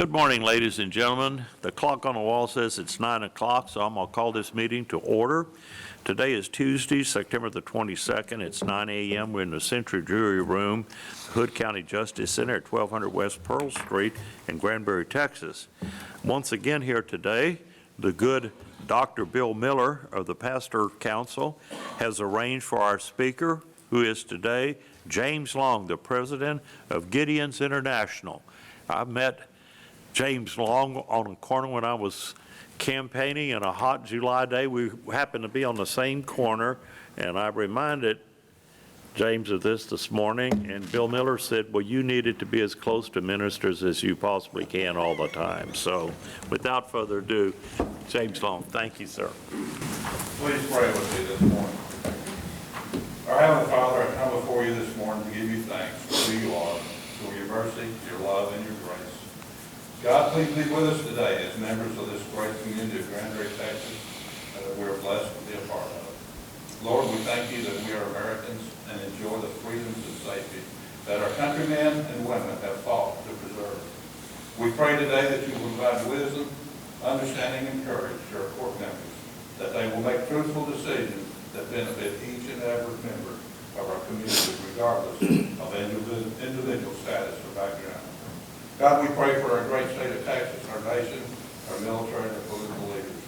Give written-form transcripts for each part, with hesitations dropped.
Good morning, ladies and gentlemen. The clock on the wall says it's 9 o'clock, so I'm going to call this meeting to order. Today is Tuesday, September the 22nd. It's 9 a.m. We're in the Century Jury Room, Hood County Justice Center at 1200 West Pearl Street in Granbury, Texas. Once again here today, the good Dr. Bill Miller of the Pastor Council has arranged for our speaker, who is today James Long, the president of Gideon's International. I met James Long on a corner when I was campaigning on a hot July day. We happened to be on the same corner, and I reminded James of this morning, and Bill Miller said, well, you needed to be as close to ministers as you possibly can all the time. So without further ado, James Long, thank you, sir. Please pray with me this morning. Our Heavenly Father, I come before you this morning to give you thanks for who you are, for your mercy, your love, and your grace. God, please be with us today as members of this great community of Granbury, Texas, that we are blessed to be a part of. Lord, we thank you that we are Americans and enjoy the freedoms and safety that our countrymen and women have fought to preserve. We pray today that you will provide wisdom, understanding, and courage to our court members, that they will make truthful decisions that benefit each and every member of our community, regardless of individual status or background. God, we pray for our great state of Texas, our nation, our military, and our political leaders.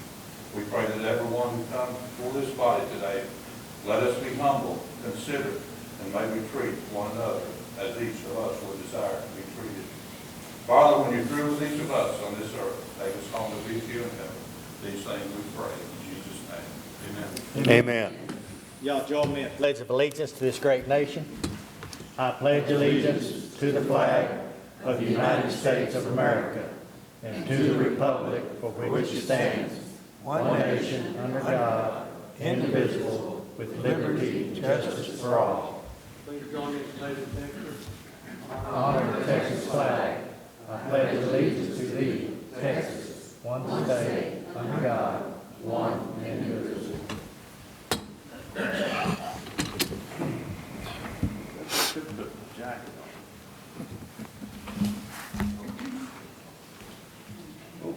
We pray that everyone who comes before this body today, let us be humble, considerate, and may we treat one another as each of us would desire to be treated. Father, when you're through with each of us on this earth, take us home to be with you in heaven. These things we pray in Jesus' name. Amen. Amen. Y'all join me in the Pledge of Allegiance to this great nation. I pledge allegiance to the flag of the United States of America and to the republic for which it stands, one nation under God, indivisible, with liberty and justice for all. Please join me in the Pledge of Allegiance. Honor the Texas flag. I pledge allegiance to thee, Texas, one state, under God, one and indivisible.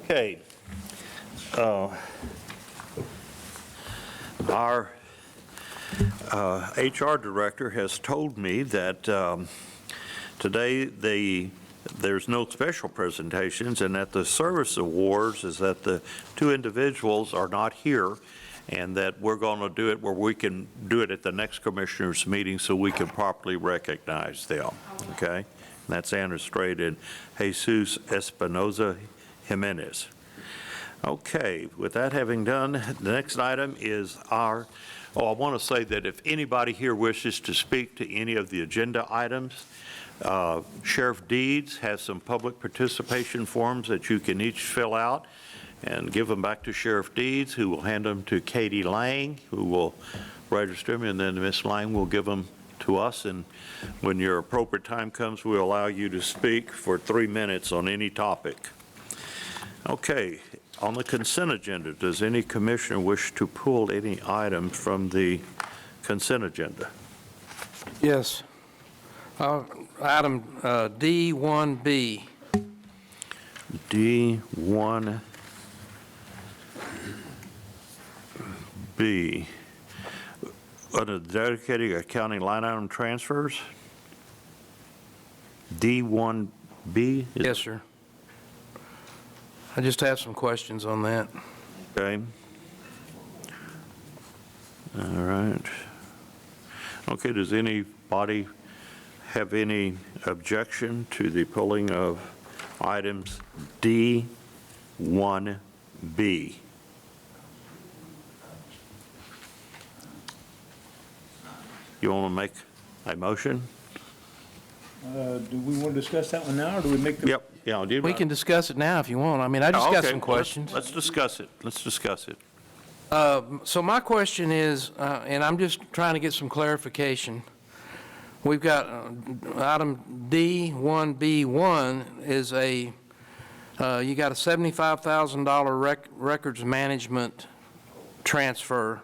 Okay. Our HR director has told me that today there's no special presentations, and at the service awards is that the two individuals are not here, and that we're going to do it where we can do it at the next commissioners meeting so we can properly recognize them. Okay? And that's Anna Strait and Jesus Espinoza Jimenez. Okay, with that having done, the next item is I want to say that if anybody here wishes to speak to any of the agenda items, Sheriff Deeds has some public participation forms that you can each fill out and give them back to Sheriff Deeds, who will hand them to Katie Lang, who will register them, and then Ms. Lang will give them to us, and when your appropriate time comes, we'll allow you to speak for 3 minutes on any topic. Okay, on the consent agenda, does any commissioner wish to pull any item from the consent agenda? Yes. Item D1B. D1B. Under dedicated accounting line item transfers? D1B? Yes, sir. I just have some questions on that. Okay. All right. Okay, does anybody have any objection to the pulling of items D1B? You want to make a motion? Do we want to discuss that one now, or do we make the? Yep. Yeah, We can discuss it now if you want. I mean, I just got some questions. Let's discuss it. Let's discuss it. So my question is, and I'm just trying to get some clarification. We've got item D1B1 is you got a $75,000 records management transfer.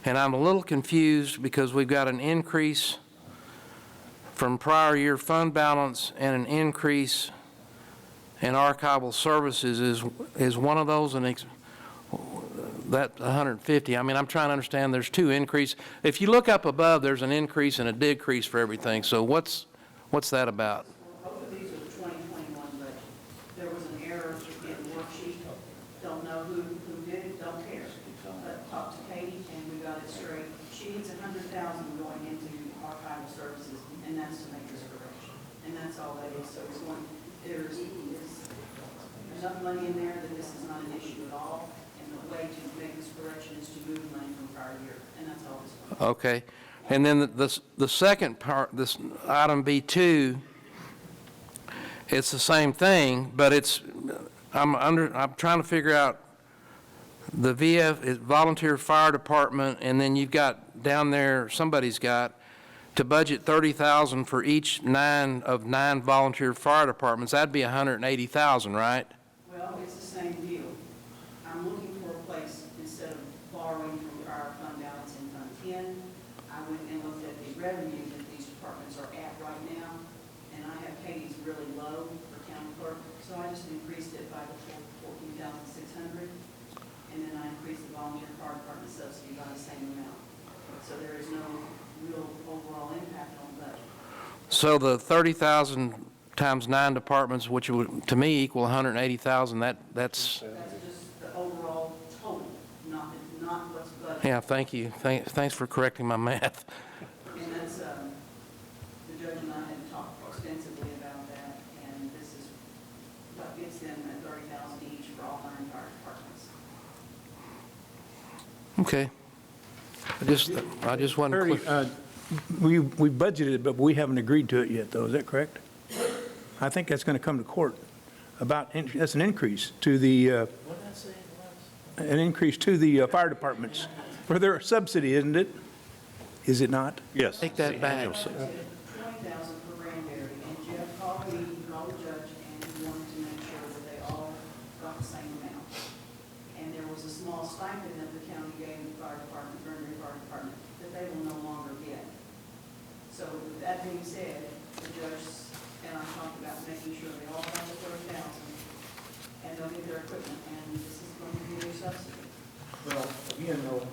And I'm a little confused because we've got an increase from prior year fund balance and an increase and archival services, is one of those that 150? I mean, I'm trying to understand, there's two increase. If you look up above, there's an increase and a decrease for everything, so what's that about? Both of these are the 2021 budget. There was an error in the worksheet. Don't know who did it, don't care. But talked to Katie and we got it straight. She needs 100,000 going into archival services, and that's to make this correction. And that's all that is. So there's enough money in there that this is not an issue at all. And the way to make this correction is to move money from prior year. And that's all this was. Okay. And then the second part, this item B2, it's the same thing, but I'm trying to figure out the VF is volunteer fire department, and then you've got down there, somebody's got to budget 30,000 for each 9 volunteer fire departments. That'd be 180,000, right? Well, it's the same deal. I'm looking for a place, instead of borrowing from our fund balance in Fund 10, I went and looked at the revenue that these departments are at right now, and I have Katie's really low for county clerk, so I just increased it by the 14,600, and then I increased the volunteer fire department subsidy by the same amount. So there is no real overall impact on the budget. So the 30,000 times 9 departments, which would, to me, equal 180,000, that's, That's just the overall total, not what's budgeted. yeah, thank you. Thanks for correcting my math. And that's, the judge and I had talked extensively about that, and this is what gets them at 30,000 each for all 9 fire departments. Okay. I just wanted to. Terry, we budgeted it, but we haven't agreed to it yet, though. Is that correct? I think that's going to come to court that's an increase to the, an increase to the fire departments for their subsidy, isn't it? Is it not? Yes. Take that back. 20,000 for Granbury, and Jeff called me, he called the judge, and he wanted to make sure that they all got the same amount. And there was a small stipend that the county gave the fire department, Granbury Fire Department, that they will no longer get. So with that being said, the judge and I talked about making sure they all have the 30,000, and they'll get their equipment, and this is going to be their subsidy. Well, again, though,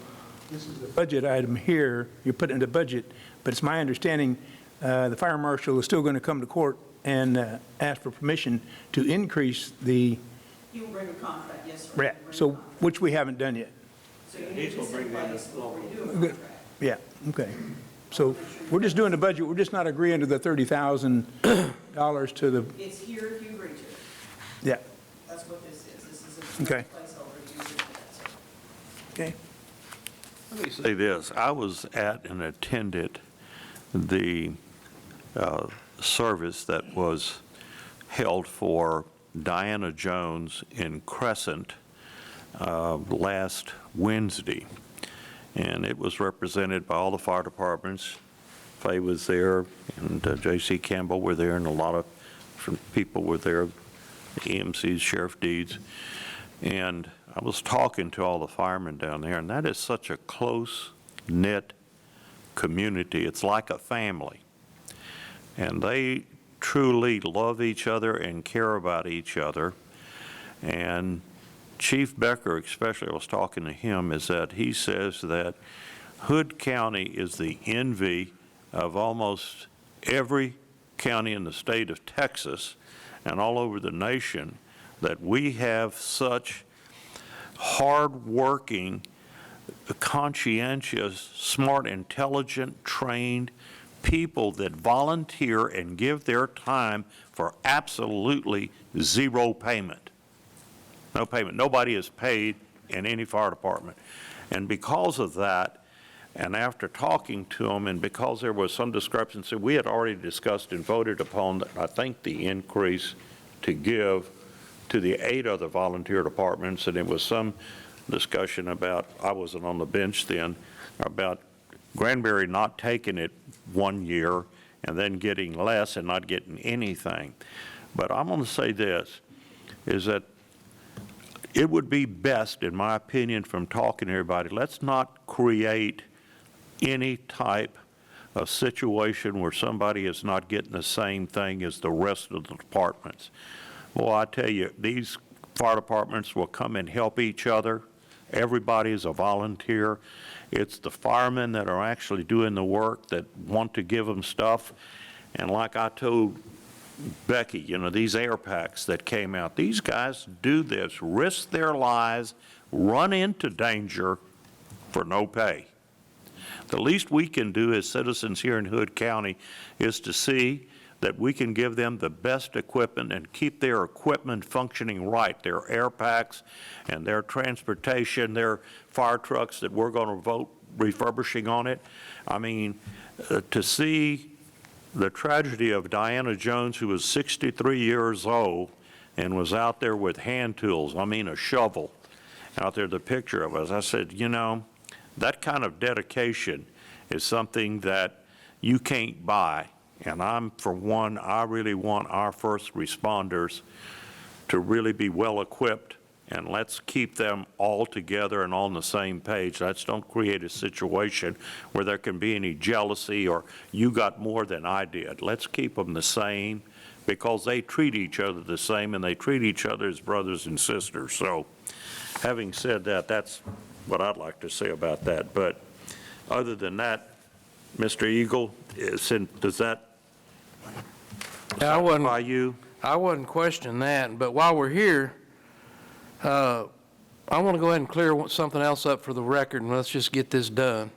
this is a budget item here, you put it in the budget, but it's my understanding the fire marshal is still going to come to court and ask for permission to increase the He will bring a contract, yes, sir. rate, so, which we haven't done yet. So you need this in place before we do a contract. Yeah, okay. So we're just doing the budget, we're just not agreeing to the $30,000 to the, It's here if you agree to it. yeah, That's what this is. This is a Okay. placeholder. You agree to that, sir. okay. Let me say this, I was at and attended the service that was held for Diana Jones in Crescent last Wednesday. And it was represented by all the fire departments. Fay was there, and J.C. Campbell were there, and a lot of different people were there, the EMCs, Sheriff Deeds. And I was talking to all the firemen down there, and that is such a close-knit community. It's like a family. And they truly love each other and care about each other. And Chief Becker, especially, I was talking to him, is that he says that Hood County is the envy of almost every county in the state of Texas and all over the nation, that we have such hard-working, conscientious, smart, intelligent, trained people that volunteer and give their time for absolutely zero payment. No payment. Nobody is paid in any fire department. And because of that, and after talking to them, and because there was some discrepancy, we had already discussed and voted upon, I think, the increase to give to the 8 other volunteer departments, and it was some discussion about, I wasn't on the bench then, about Granbury not taking it 1 year and then getting less and not getting anything. But I'm going to say this, is that it would be best, in my opinion, from talking to everybody, let's not create any type of situation where somebody is not getting the same thing as the rest of the departments. Well, I tell you, these fire departments will come and help each other. Everybody is a volunteer. It's the firemen that are actually doing the work that want to give them stuff. And like I told Becky, you know, these air packs that came out, these guys do this, risk their lives, run into danger for no pay. The least we can do as citizens here in Hood County is to see that we can give them the best equipment and keep their equipment functioning right, their air packs and their transportation, their fire trucks that we're going to vote refurbishing on it. I mean, to see the tragedy of Diana Jones, who was 63 years old and was out there with hand tools, I mean a shovel, out there, the picture of us, I said, you know, that kind of dedication is something that you can't buy. And I'm, for one, I really want our first responders to really be well-equipped, and let's keep them all together and on the same page. Let's don't create a situation where there can be any jealousy or you got more than I did. Let's keep them the same, because they treat each other the same, and they treat each other as brothers and sisters. So having said that, that's what I'd like to say about that. But other than that, Mr. Eagle, does that satisfy you? I wasn't questioning that, but while we're here, I want to go ahead and clear something else up for the record, and let's just get this done.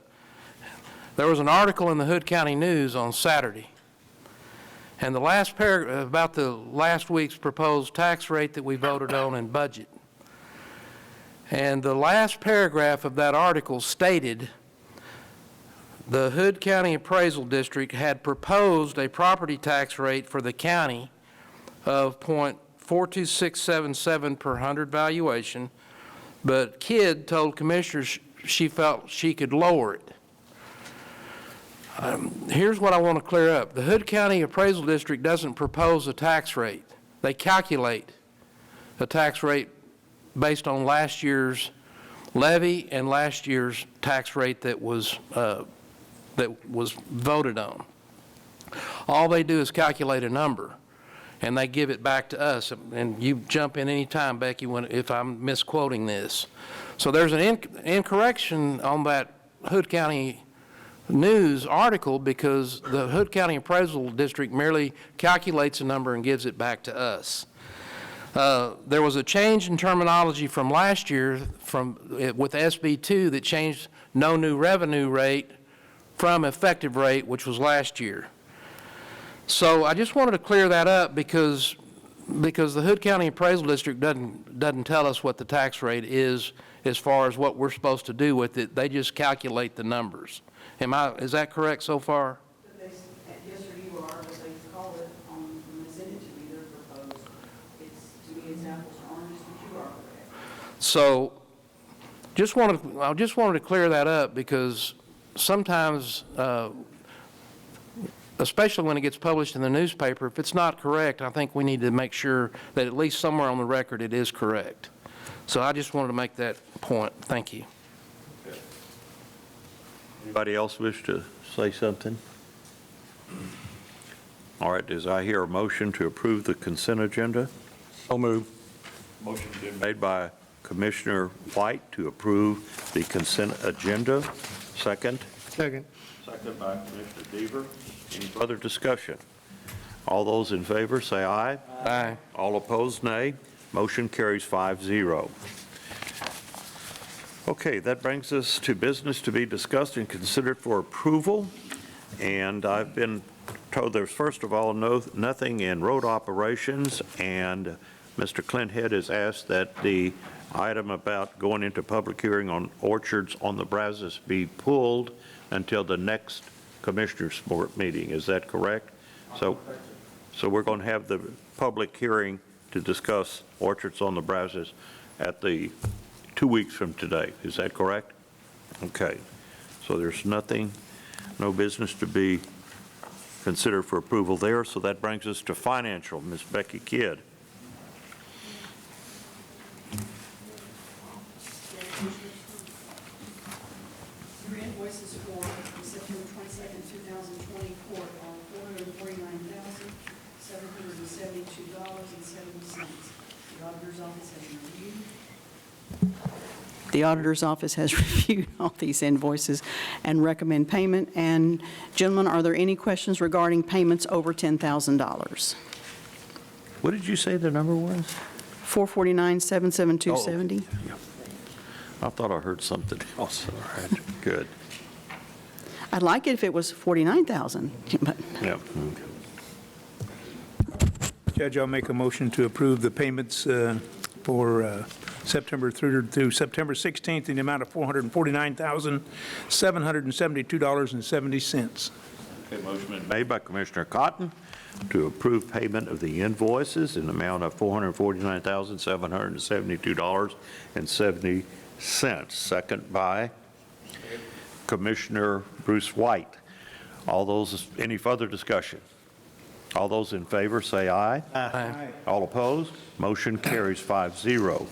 There was an article in the Hood County News on Saturday, and the last paragraph about the last week's proposed tax rate that we voted on in budget. And the last paragraph of that article stated the Hood County Appraisal District had proposed a property tax rate for the county of .42677 per 100 valuation, but Kidd told commissioners she felt she could lower it. Here's what I want to clear up. The Hood County Appraisal District doesn't propose a tax rate. They calculate a tax rate based on last year's levy and last year's tax rate that was voted on. All they do is calculate a number, and they give it back to us. And you jump in any time, Becky, if I'm misquoting this. So there's an incorrection on that Hood County News article, because the Hood County Appraisal District merely calculates a number and gives it back to us. There was a change in terminology from last year with SB 2 that changed no new revenue rate from effective rate, which was last year. So I just wanted to clear that up, because the Hood County Appraisal District doesn't tell us what the tax rate is as far as what we're supposed to do with it. They just calculate the numbers. Is that correct so far? Yes, sir, you are, but they call it when they send it to me, they're proposed. To me, it's apples to oranges, but you are correct. So I just wanted to clear that up, because sometimes, especially when it gets published in the newspaper, if it's not correct, I think we need to make sure that at least somewhere on the record it is correct. So I just wanted to make that point. Thank you. Anybody else wish to say something? All right, does I hear a motion to approve the consent agenda? So moved. Motion's been made by Commissioner White to approve the consent agenda. Second? Second. Second by Commissioner Deaver. Any further discussion? All those in favor say aye. Aye. All opposed, nay. Motion carries 5-0. Okay, that brings us to business to be discussed and considered for approval. And I've been told there's, first of all, nothing in road operations, and Mr. Clint Head has asked that the item about going into public hearing on orchards on the Brazos be pulled until the next Commissioners' Board meeting. Is that correct? So we're going to have the public hearing to discuss orchards on the Brazos at the 2 weeks from today. Is that correct? Okay. So there's no business to be considered for approval there. So that brings us to financial. Ms. Becky Kidd. Your invoices for September 22nd, 2024 are $449,772.70. auditor's office has reviewed. The auditor's office has reviewed all these invoices and recommend payment. And gentlemen, are there any questions regarding payments over $10,000? What did you say the number was? 449,772.70. I thought I heard something else. All right, good. I'd like it if it was 49,000, but Yep. Judge, I'll make a motion to approve the payments for September 3rd through September 16th in the amount of $449,772.70. Okay, motion been made by Commissioner Cotton to approve payment of the invoices in the amount of $449,772.70. Second by Commissioner Bruce White. All those, any further discussion? All those in favor say aye. Aye. All opposed? Motion carries 5-0.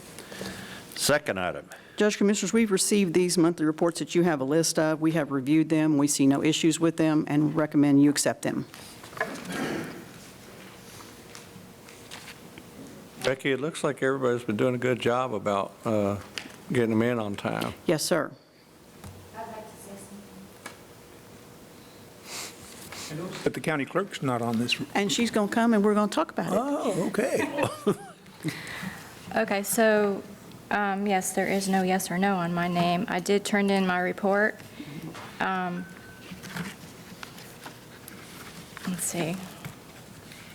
Second item. Judge Commissioners, we've received these monthly reports that you have a list of. We have reviewed them. We see no issues with them and recommend you accept them. Becky, it looks like everybody's been doing a good job about getting them in on time. Yes, sir. I'd like to say something. But the county clerk's not on this. And she's going to come and we're going to talk about it. Oh, okay. Okay, so, yes, there is no yes or no on my name. I did turn in my report. Let's see.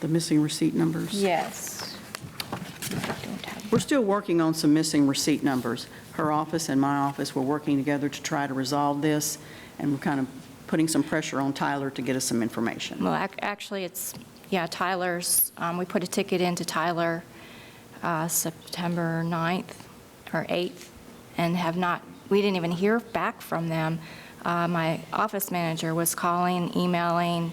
The missing receipt numbers. Yes. I don't have- We're still working on some missing receipt numbers. Her office and my office, we're working together to try to resolve this, and we're kind of putting some pressure on Tyler to get us some information. Well, actually, it's, yeah, Tyler's, we put a ticket into Tyler September 9th or 8th and have not, we didn't even hear back from them. My office manager was calling, emailing,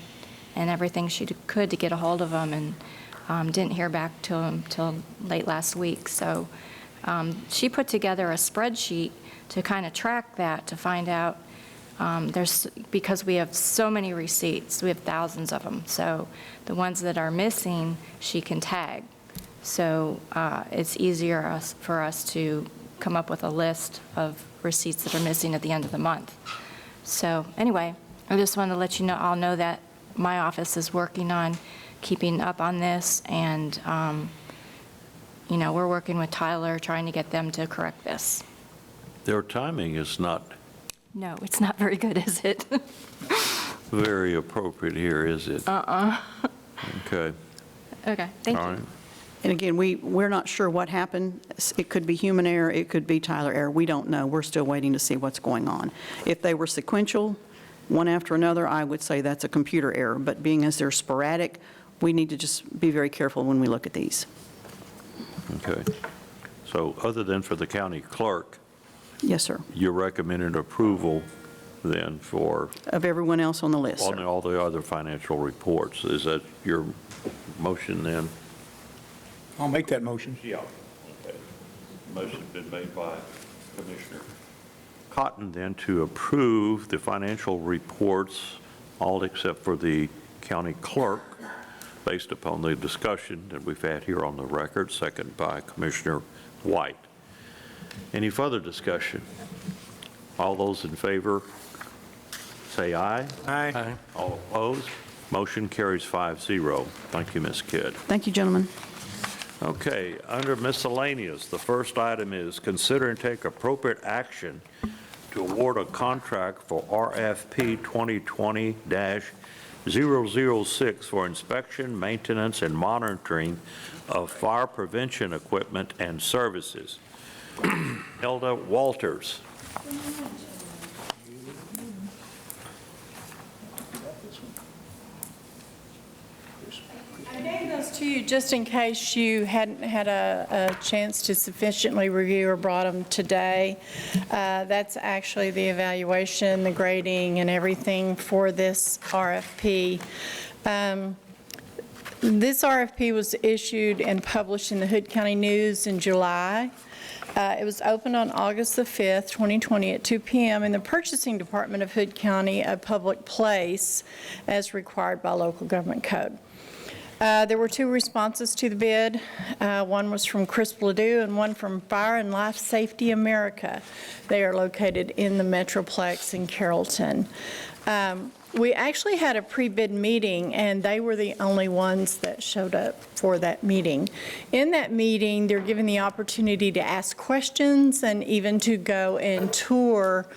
and everything she could to get a hold of them, and didn't hear back till late last week. So she put together a spreadsheet to kind of track that, to find out, because we have so many receipts, we have thousands of them. So the ones that are missing, she can tag. So it's easier for us to come up with a list of receipts that are missing at the end of the month. So anyway, I just wanted to let you know, I'll know that my office is working on keeping up on this, and, you know, we're working with Tyler, trying to get them to correct this. Their timing is not No, it's not very good, is it? very appropriate here, is it? Okay, Okay, thank all you. right. And again, we're not sure what happened. It could be human error, it could be Tyler error. We don't know. We're still waiting to see what's going on. If they were sequential, one after another, I would say that's a computer error. But being as they're sporadic, we need to just be very careful when we look at these. Okay. So other than for the county clerk, Yes, sir. you're recommending approval then for Of everyone else on the list, on sir. all the other financial reports. Is that your motion then? I'll make that motion. Yeah. Okay. Motion's been made by Commissioner Cotton then to approve the financial reports, all except for the county clerk, based upon the discussion that we've had here on the record, second by Commissioner White. Any further discussion? All those in favor, say aye. Aye. Aye. All opposed? Motion carries 5-0. Thank you, Ms. Kidd. Thank you, gentlemen. Okay, under miscellaneous, the first item is consider and take appropriate action to award a contract for RFP 2020-006 for inspection, maintenance, and monitoring of fire prevention equipment and services. Hilda Walters. I gave those to you just in case you hadn't had a chance to sufficiently review or brought them today. That's actually the evaluation, the grading, and everything for this RFP. This RFP was issued and published in the Hood County News in July. It was opened on August the 5th, 2020 at 2 p.m. in the Purchasing Department of Hood County, a public place as required by local government code. There were 2 responses to the bid. One was from Chris Ledoux and one from Fire and Life Safety America. They are located in the Metroplex in Carrollton. We actually had a pre-bid meeting, and they were the only ones that showed up for that meeting. In that meeting, they're given the opportunity to ask questions and even to go and tour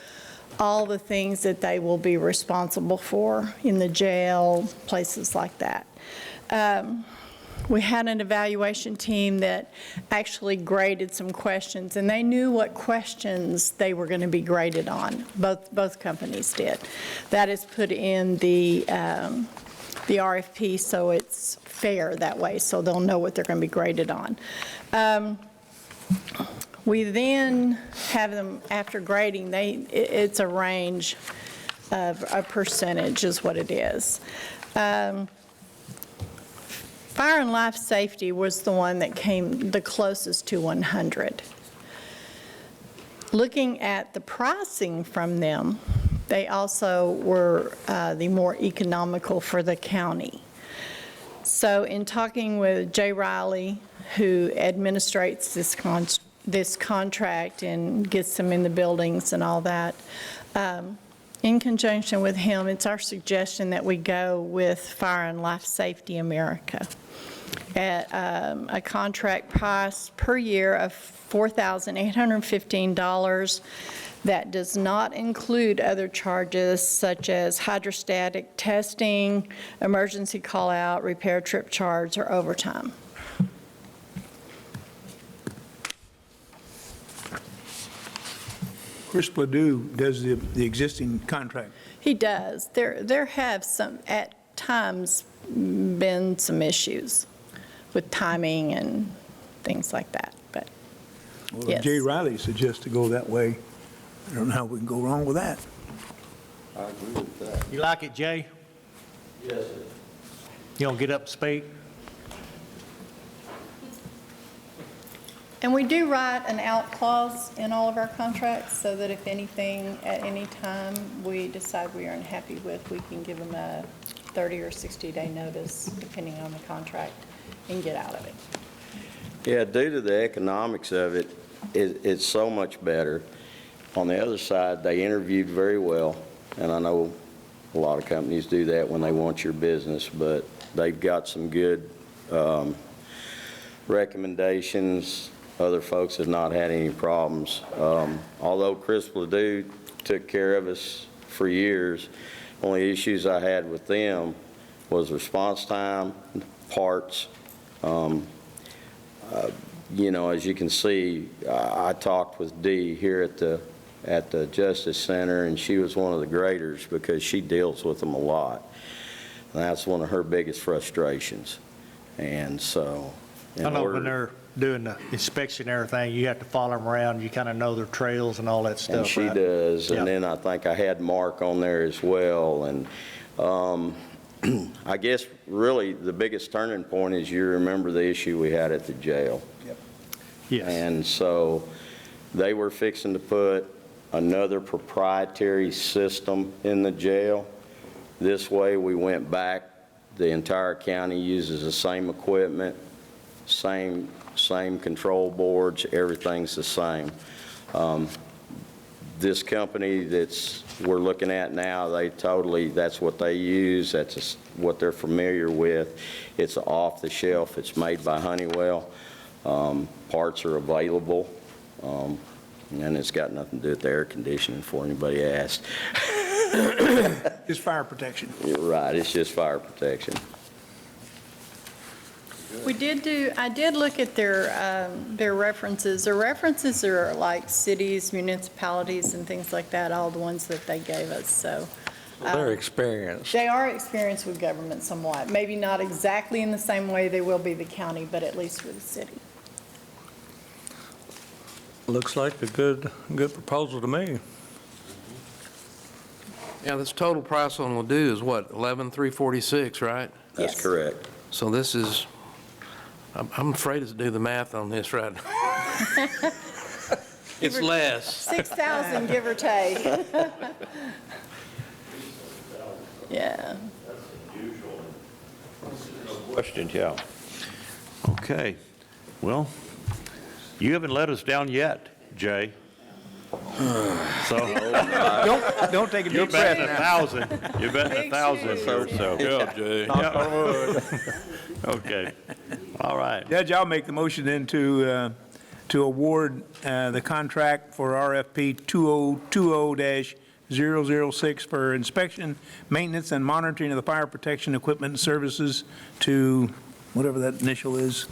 all the things that they will be responsible for in the jail, places like that. We had an evaluation team that actually graded some questions, and they knew what questions they were going to be graded on. Both companies did. That is put in the RFP, so it's fair that way, so they'll know what they're going to be graded on. We then have them, after grading, it's a range of a percentage is what it is. Fire and Life Safety was the one that came the closest to 100. Looking at the pricing from them, they also were the more economical for the county. So in talking with Jay Riley, who administrates this contract and gets them in the buildings and all that, in conjunction with him, it's our suggestion that we go with Fire and Life Safety America at a contract price per year of $4,815. That does not include other charges such as hydrostatic testing, emergency call-out, repair trip charge, or overtime. Chris Ledoux does the existing contract. He does. There have some, at times, been some issues with timing and things like that, but Well, yes. if Jay Riley suggests to go that way, I don't know how we can go wrong with that. I agree with that. You like it, Jay? Yes, sir. You don't get up to speak? And we do write an out clause in all of our contracts so that if anything, at any time, we decide we are unhappy with, we can give them a 30 or 60-day notice, depending on the contract, and get out of it. Yeah, due to the economics of it, it's so much better. On the other side, they interviewed very well, and I know a lot of companies do that when they want your business, but they've got some good recommendations. Other folks have not had any problems. Although Chris Ledoux took care of us for years, only issues I had with them was response time, parts. You know, as you can see, I talked with Dee here at the Justice Center, and she was one of the graders because she deals with them a lot. And that's one of her biggest frustrations. And so, I know when they're doing the inspection and everything, you have to follow them around, you kind of know their trails and all that stuff, and she right? does. Yeah. And then I think I had Mark on there as well. And I guess really the biggest turning point is you remember the issue we had at the jail. Yes. And so they were fixing to put another proprietary system in the jail. This way we went back, the entire county uses the same equipment, same control boards, everything's the same. This company we're looking at now, that's what they use, that's what they're familiar with. It's off the shelf, it's made by Honeywell. Parts are available, and it's got nothing to do with the air conditioning for anybody asked. It's fire protection. You're right, it's just fire protection. I did look at their references. Their references are like cities, municipalities, and things like that, all the ones that they gave us, so. They're experienced. They are experienced with government somewhat. Maybe not exactly in the same way they will be the county, but at least with the city. Looks like a good proposal to me. Yeah, this total price on Ledoux is what, 11,346, right? That's Yes. correct. So this is, I'm afraid to do the math on this right now. It's less. 6,000, give or take. Yeah. Questions, yeah. Okay. Well, you haven't let us down yet, Jay. So Don't take a you're deep breath betting now. 1,000. You're betting 1,000 here, so. Yeah, Jay. Okay. All right. Judge, I'll make the motion then to award the contract for RFP 2020-006 for inspection, maintenance, and monitoring of the fire protection equipment and services to, whatever that initial is,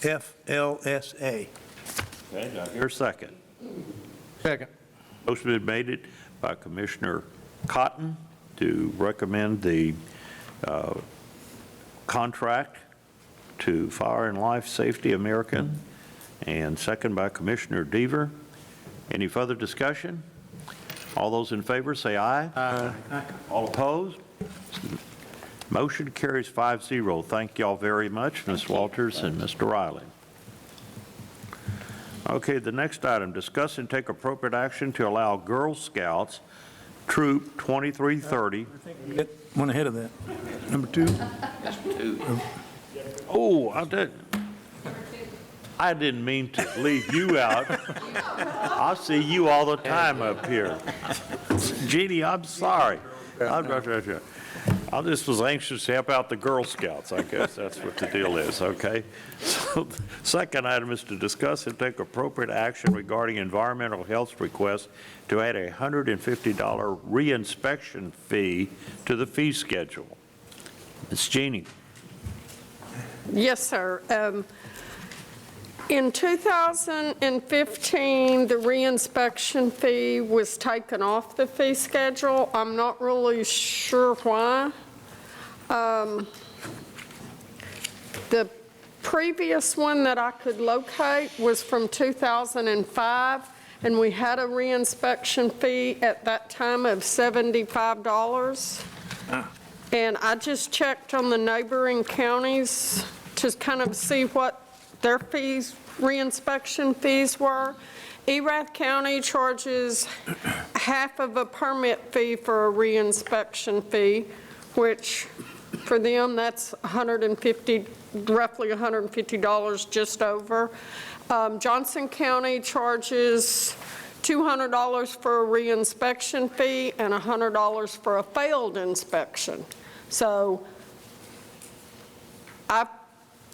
FLSA. Okay, do I hear a second? Second. Motion been made by Commissioner Cotton to recommend the contract to Fire and Life Safety American, and second by Commissioner Deaver. Any further discussion? All those in favor say aye. Aye. All opposed? Motion carries 5-0. Thank y'all very much, Ms. Walters and Mr. Riley. Okay, the next item, discuss and take appropriate action to allow Girl Scouts Troop 2330. Get one ahead of that. Number 2. Oh, I didn't mean to leave you out. I see you all the time up here. Jeannie, I'm sorry. I just was anxious to help out the Girl Scouts. I guess that's what the deal is, okay? So the second item is to discuss and take appropriate action regarding environmental health requests to add a $150 reinspection fee to the fee schedule. Ms. Jeannie. Yes, sir. In 2015, the reinspection fee was taken off the fee schedule. I'm not really sure why. The previous one that I could locate was from 2005, and we had a reinspection fee at that time of $75. And I just checked on the neighboring counties to kind of see what their fees, reinspection fees were. Erath County charges half of a permit fee for a reinspection fee, which for them, that's roughly $150, just over. Johnson County charges $200 for a reinspection fee and $100 for a failed inspection. So I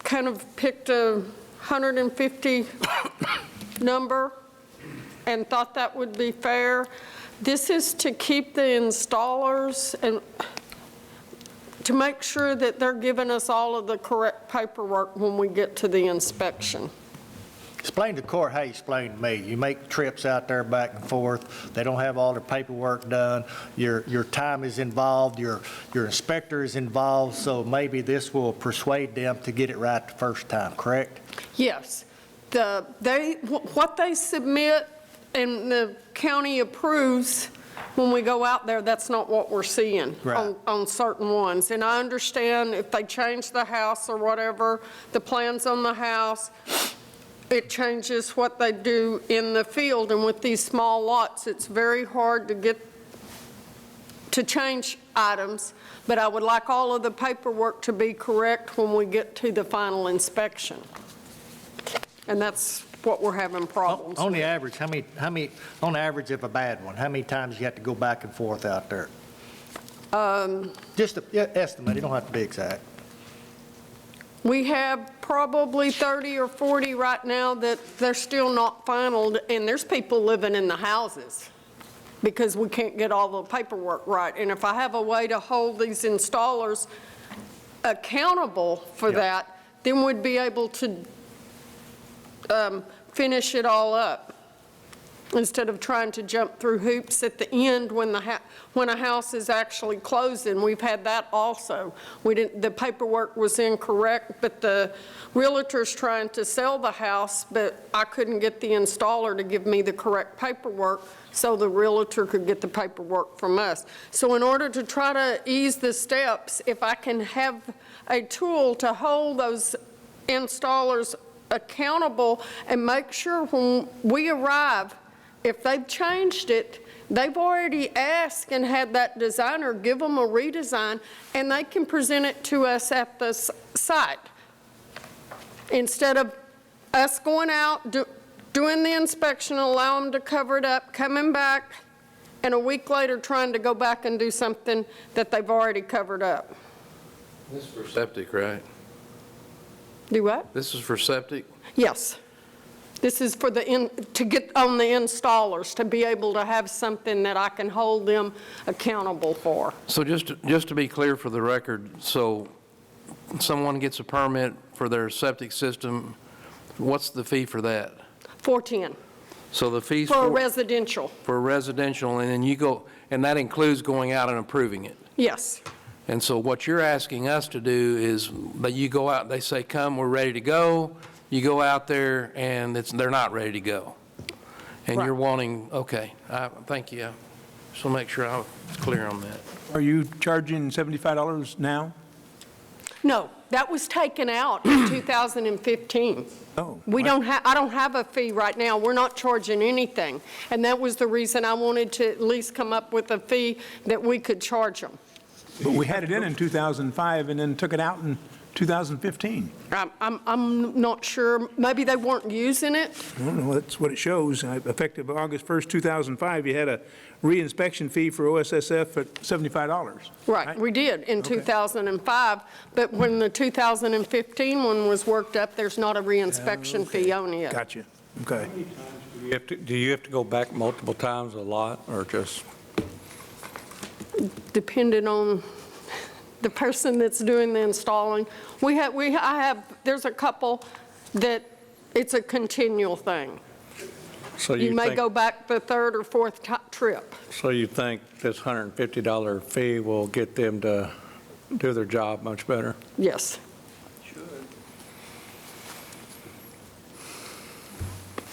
kind of picked a 150 number and thought that would be fair. This is to keep the installers and to make sure that they're giving us all of the correct paperwork when we get to the inspection. Explain to the court how you explained to me. You make trips out there back and forth. They don't have all their paperwork done. Your time is involved. Your inspector is involved. So maybe this will persuade them to get it right the first time, correct? Yes. What they submit and the county approves, when we go out there, that's not what we're seeing on certain ones. And I understand if they change the house or whatever, the plans on the house, it changes what they do in the field. And with these small lots, it's very hard to change items. But I would like all of the paperwork to be correct when we get to the final inspection. And that's what we're having problems On the with. average, how many, on average of a bad one, how many times you have to go back and forth out there? Just an estimate, you don't have to be exact. We have probably 30 or 40 right now that they're still not final, and there's people living in the houses because we can't get all the paperwork right. And if I have a way to hold these installers accountable for that, then we'd be able to finish it all up instead of trying to jump through hoops at the end when a house is actually closing. We've had that also. The paperwork was incorrect, but the realtor's trying to sell the house, but I couldn't get the installer to give me the correct paperwork so the realtor could get the paperwork from us. So in order to try to ease the steps, if I can have a tool to hold those installers accountable and make sure when we arrive, if they've changed it, They've already asked and had that designer give them a redesign, and they can present it to us at the site. Instead of us going out, doing the inspection, allow them to cover it up, coming back, and a week later trying to go back and do something that they've already covered up. This is for septic, right? Do what? This is for septic? Yes. This is for to get on the installers, to be able to have something that I can hold them accountable for. So just to be clear for the record, so someone gets a permit for their septic system, what's the fee for that? $410 So the fees for a residential. for residential, and then you go, and that includes going out and approving it? Yes. And so what you're asking us to do is that you go out, they say, come, we're ready to go. You go out there and they're not ready to go. And you're Right. wanting, okay, thank you. Just want to make sure I was clear on that. Are you charging $75 now? No, that was taken out in 2015. Oh. I don't have a fee right now. We're not charging anything. And that was the reason I wanted to at least come up with a fee that we could charge them. But we had it in 2005 and then took it out in 2015. I'm not sure. Maybe they weren't using it. I don't know, that's what it shows. Effective August 1st, 2005, you had a reinspection fee for OSSF at $75. Right, we did in 2005, but when the 2015 one was worked up, there's not a reinspection fee on it. Gotcha, okay. Do you have to go back multiple times a lot, or just? Depending on the person that's doing the installing. There's a couple that it's a continual thing. So You may think- go back the third or fourth trip. So you think this $150 fee will get them to do their job much better? Yes.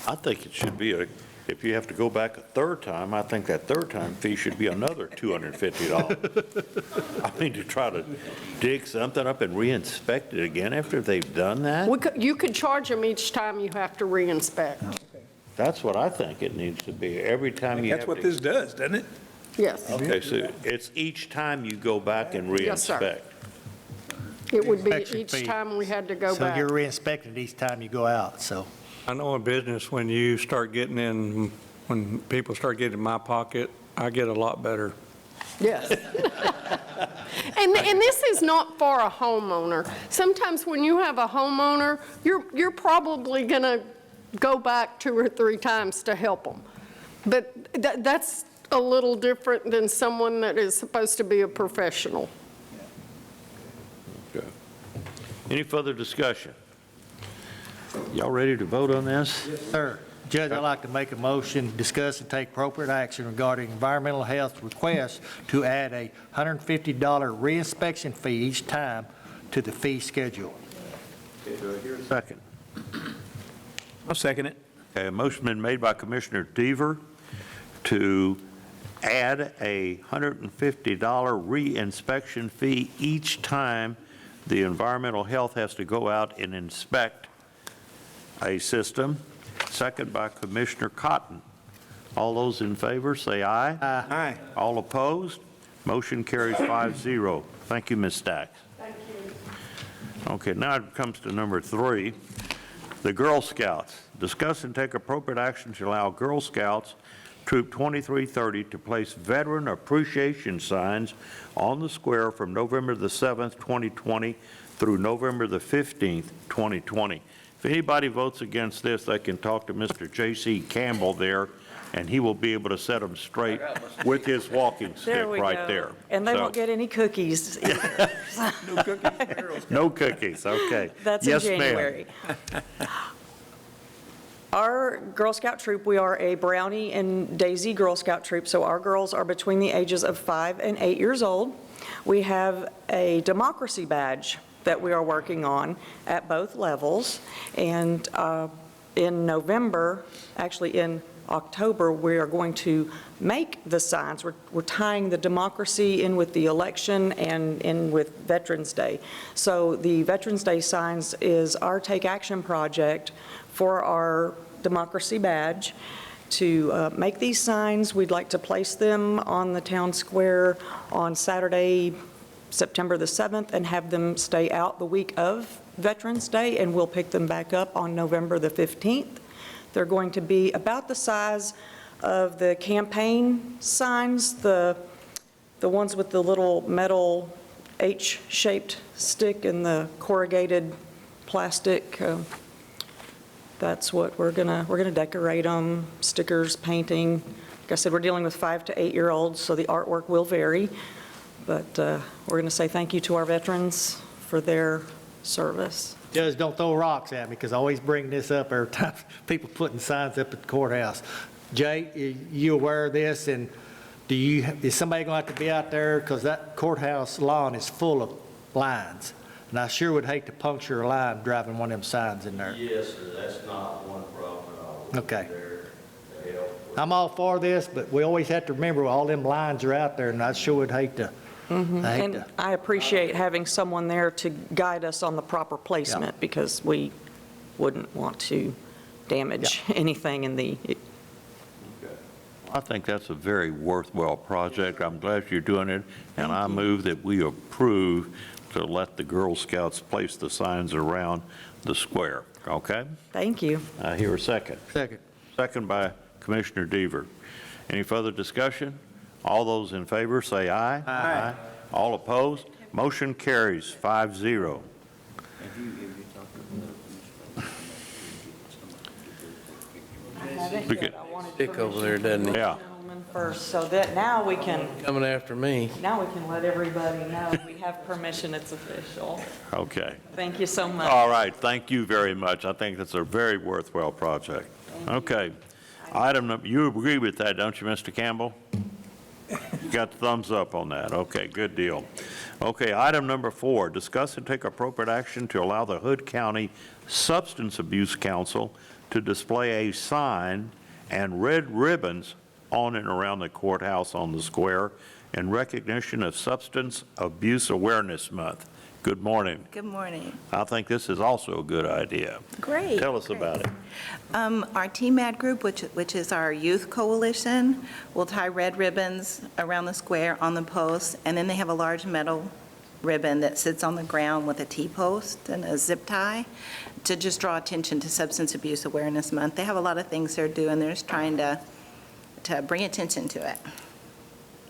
I think it should be if you have to go back a third time, I think that third time fee should be another $250. I mean, to try to dig something up and re-inspect it again after they've done that? You could charge them each time you have to re-inspect. That's what I think it needs to be, every time you have That's to. what this does, doesn't it? Yes. Okay, so it's each time you go back and Yes, sir. re-inspect. It would be Inspection each fee. time we had to go So you're back. re-inspecting each time you go out, so. I know in business, when you start getting in, when people start getting in my pocket, I get a lot better. Yes. And this is not for a homeowner. Sometimes when you have a homeowner, you're probably going to go back 2 or 3 times to help them. But that's a little different than someone that is supposed to be a professional. Okay. Any further discussion? Y'all ready to vote on this? Sir, Judge, I'd like to make a motion, discuss and take appropriate action regarding environmental health requests to add a $150 reinspection fee each time to the fee schedule. Second. I'll second it. Okay, a motion been made by Commissioner Deaver to add a $150 re-inspection fee each time the environmental health has to go out and inspect a system. Second by Commissioner Cotton. All those in favor, say aye. Aye. All opposed? Motion carries 5-0. Thank you, Ms. Stacks. Thank you. Okay, now it comes to number 3, the Girl Scouts. Discuss and take appropriate action to allow Girl Scouts Troop 2330 to place veteran appreciation signs on the square from November the 7th, 2020 through November the 15th, 2020. If anybody votes against this, they can talk to Mr. J.C. Campbell there, and he will be able to set them straight with his walking stick right there. And they So- won't get any cookies. No cookies, okay. That's in Yes, ma'am. January. Our Girl Scout troop, we are a Brownie and Daisy Girl Scout troop, so our girls are between the ages of 5 and 8 years old. We have a democracy badge that we are working on at both levels, and in November, actually in October, we are going to make the signs. We're tying the democracy in with the election and in with Veterans Day. So the Veterans Day signs is our Take Action project for our democracy badge, to make these signs. We'd like to place them on the town square on Saturday, September the 7th, and have them stay out the week of Veterans Day, and we'll pick them back up on November the 15th. They're going to be about the size of the campaign signs, the ones with the little metal H-shaped stick and the corrugated plastic. That's what we're gonna decorate them, stickers, painting. Like I said, we're dealing with 5 to 8-year-olds, so the artwork will vary. But we're gonna say thank you to our veterans for their service. Judge, don't throw rocks at me, because I always bring this up every time people putting signs up at the courthouse. Jay, you aware of this, and is somebody going to have to be out there, because that courthouse lawn is full of lines, and I sure would hate to puncture a line driving one of them signs in there. Yes, sir, that's not one problem at all. Okay. There to help. I'm all for this, but we always have to remember all them lines are out there, and I sure would hate to. And I appreciate having someone there to guide us on the proper placement, because we wouldn't want to damage anything in the, I think that's a very worthwhile project. I'm glad you're doing it, and I move that we approve to let the Girl Scouts place the signs around the square, okay? thank you. I hear a second. Second. Second by Commissioner Deaver. Any further discussion? All those in favor, say aye. Aye. All opposed? Motion carries 5-0. We could- Stick over there, doesn't he? Yeah. Gentlemen first, so that now we can Coming after me. let everybody know we have permission, it's official. Okay. Thank you so much. All right, thank you very much. I think that's a very worthwhile project. Okay. Item, you agree with that, don't you, Mr. Campbell? You got the thumbs up on that. Okay, good deal. Okay, item number 4, discuss and take appropriate action to allow the Hood County Substance Abuse Council to display a sign and red ribbons on and around the courthouse on the square in recognition of Substance Abuse Awareness Month. Good morning. Good morning. I think this is also a good idea. Great. Tell us about it. Our TMAD group, which is our youth coalition, will tie red ribbons around the square on the posts, and then they have a large metal ribbon that sits on the ground with a T-post and a zip tie to just draw attention to Substance Abuse Awareness Month. They have a lot of things they're doing. They're just trying to bring attention to it.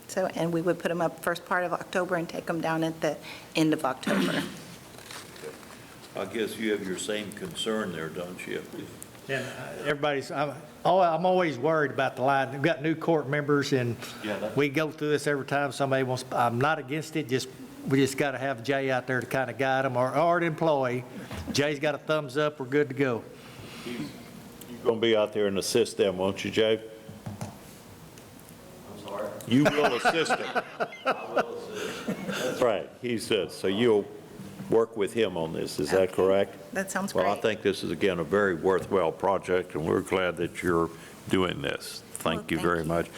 So, and we would put them up first part of October and take them down at the end of October. I guess you have your same concern there, don't you? And I'm always worried about the line. We've got new court members, and we go through this every time somebody wants, I'm not against it, we just got to have Jay out there to kind of guide them, or an employee. Jay's got a thumbs up, we're good to go. You're going to be out there and assist them, won't you, Jay? I'm sorry? You will assist them. I will assist. That's right. He said, so you'll work with him on this, is that correct? That sounds Well, I great. think this is, again, a very worthwhile project, and we're glad that you're doing this. Thank you thank very you. much.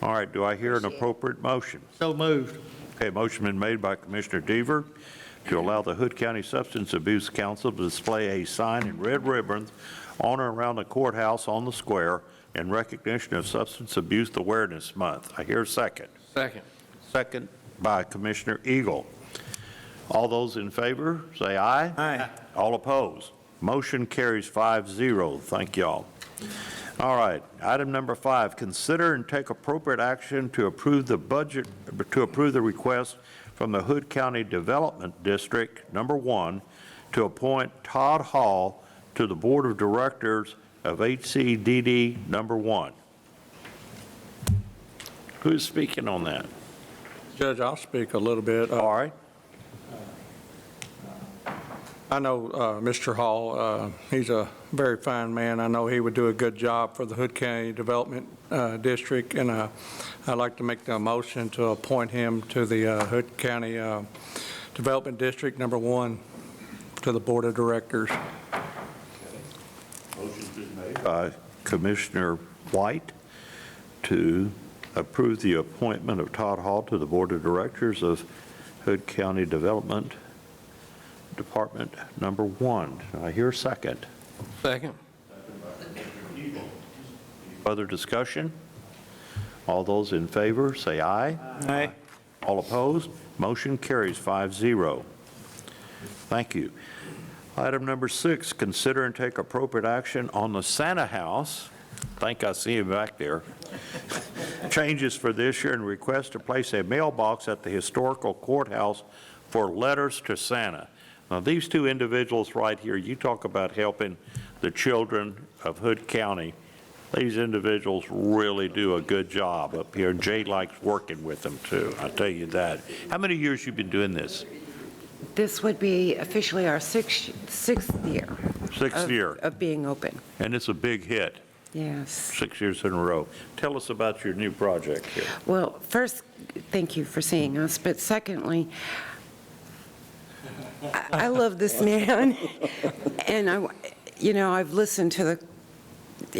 All right, do I hear an Appreciate it. appropriate motion? So moved. Okay, motion been made by Commissioner Deaver to allow the Hood County Substance Abuse Council to display a sign and red ribbons on or around the courthouse on the square in recognition of Substance Abuse Awareness Month. I hear a second. Second. Second by Commissioner Eagle. All those in favor, say aye. Aye. All opposed. Motion carries 5-0. Thank y'all. All right, item number 5, consider and take appropriate action to approve the budget, to approve the request from the Hood County Development District, number 1, to appoint Todd Hall to the Board of Directors of HCDD, number 1. Who's speaking on that? Judge, I'll speak a little bit. All right. I know Mr. Hall, he's a very fine man. I know he would do a good job for the Hood County Development District, and I'd like to make the motion to appoint him to the Hood County Development District, number 1, to the Board of Directors. Motion's been made by Commissioner White to approve the appointment of Todd Hall to the Board of Directors of Hood County Development Department, number 1. I hear a second. Second. Further discussion? All those in favor, say aye. Aye. All opposed? Motion carries 5-0. Thank you. Item number 6, consider and take appropriate action on the Santa House. Think I see him back there. Changes for this year and request to place a mailbox at the historical courthouse for letters to Santa. Now, these two individuals right here, you talk about helping the children of Hood County. These individuals really do a good job up here. Jay likes working with them, too. I'll tell you that. How many years you been doing this? This would be officially our sixth year. Sixth year. Of being open, And it's a big hit, yes. 6 years in a row. Tell us about your new project here. Well, first, thank you for seeing us, but secondly, I love this man, and I've listened to the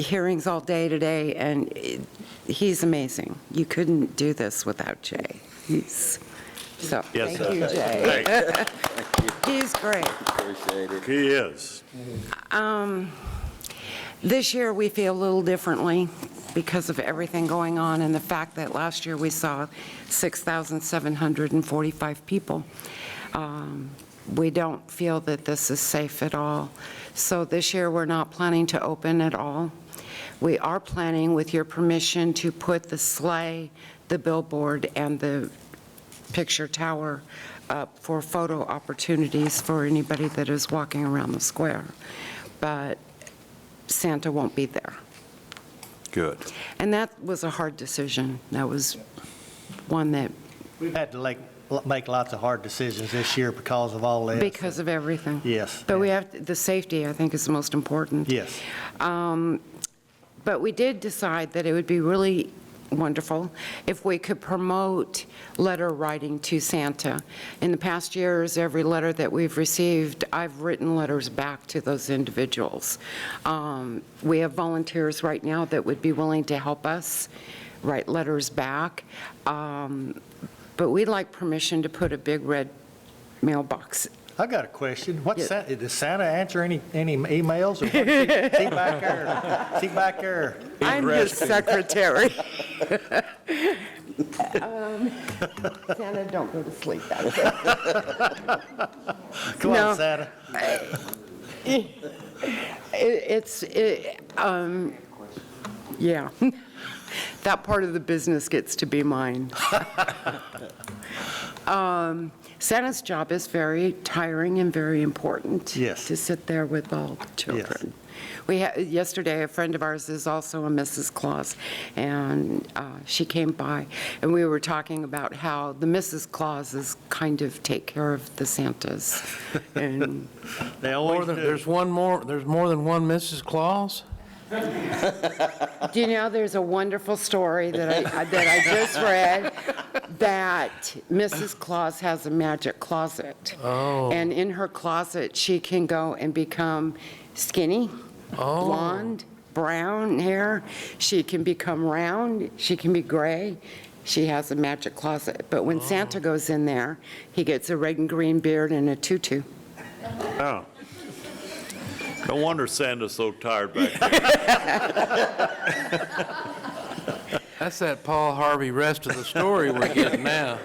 hearings all day today, and he's amazing. You couldn't do this without Jay. So, Yes, thank you, sir. Jay. He's great. Appreciate it. He is. This year, we feel a little differently because of everything going on and the fact that last year we saw 6,745 people. We don't feel that this is safe at all. So this year, we're not planning to open at all. We are planning, with your permission, to put the sleigh, the billboard, and the picture tower up for photo opportunities for anybody that is walking around the square. But Santa won't be there. Good. And that was a hard decision. That was one that, We've had to make lots of hard decisions this year because of all this. because of everything. Yes. But we have, the safety, I think, is the most important. Yes. But we did decide that it would be really wonderful if we could promote letter writing to Santa. In the past years, every letter that we've received, I've written letters back to those individuals. We have volunteers right now that would be willing to help us write letters back. But we'd like permission to put a big red mailbox. I got a question. What's Yeah. Santa, does Santa answer any emails? Or what? Is he back there? Is he back there? I'm his secretary. Santa, don't go to sleep back there. Come No. on, Santa. Yeah. That part of the business gets to be mine. Santa's job is very tiring and very important. Yes. To sit there with all the children. Yesterday, a friend of ours is also a Mrs. Claus, and she came by, and we were talking about how the Mrs. Clauses kind of take care of the Santas. And They always do. There's more than one Mrs. Claus? do you know, there's a wonderful story that I just read, that Mrs. Claus has a magic closet. Oh. And in her closet, she can go and become skinny, Oh. blonde, brown hair. She can become round, she can be gray. She has a magic closet. But when Santa goes in there, he gets a red and green beard and a tutu. Oh. No wonder Santa's so tired back there. That's that Paul Harvey rest of the story we're getting now.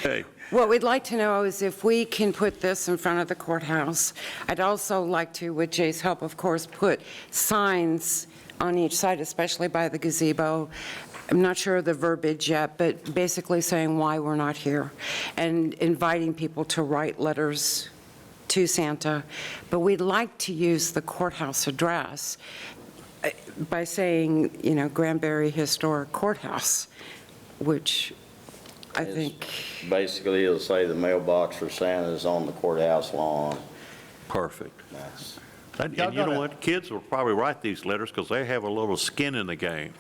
Hey, What we'd like to know is if we can put this in front of the courthouse. I'd also like to, with Jay's help, of course, put signs on each side, especially by the gazebo. I'm not sure of the verbiage yet, but basically saying why we're not here and inviting people to write letters to Santa. But we'd like to use the courthouse address by saying, Granbury Historic Courthouse, which I think, Basically, it'll say the mailbox for Santa is on the courthouse lawn. perfect. That's, And you know what? Kids will probably write these letters because they have a little skin in the game.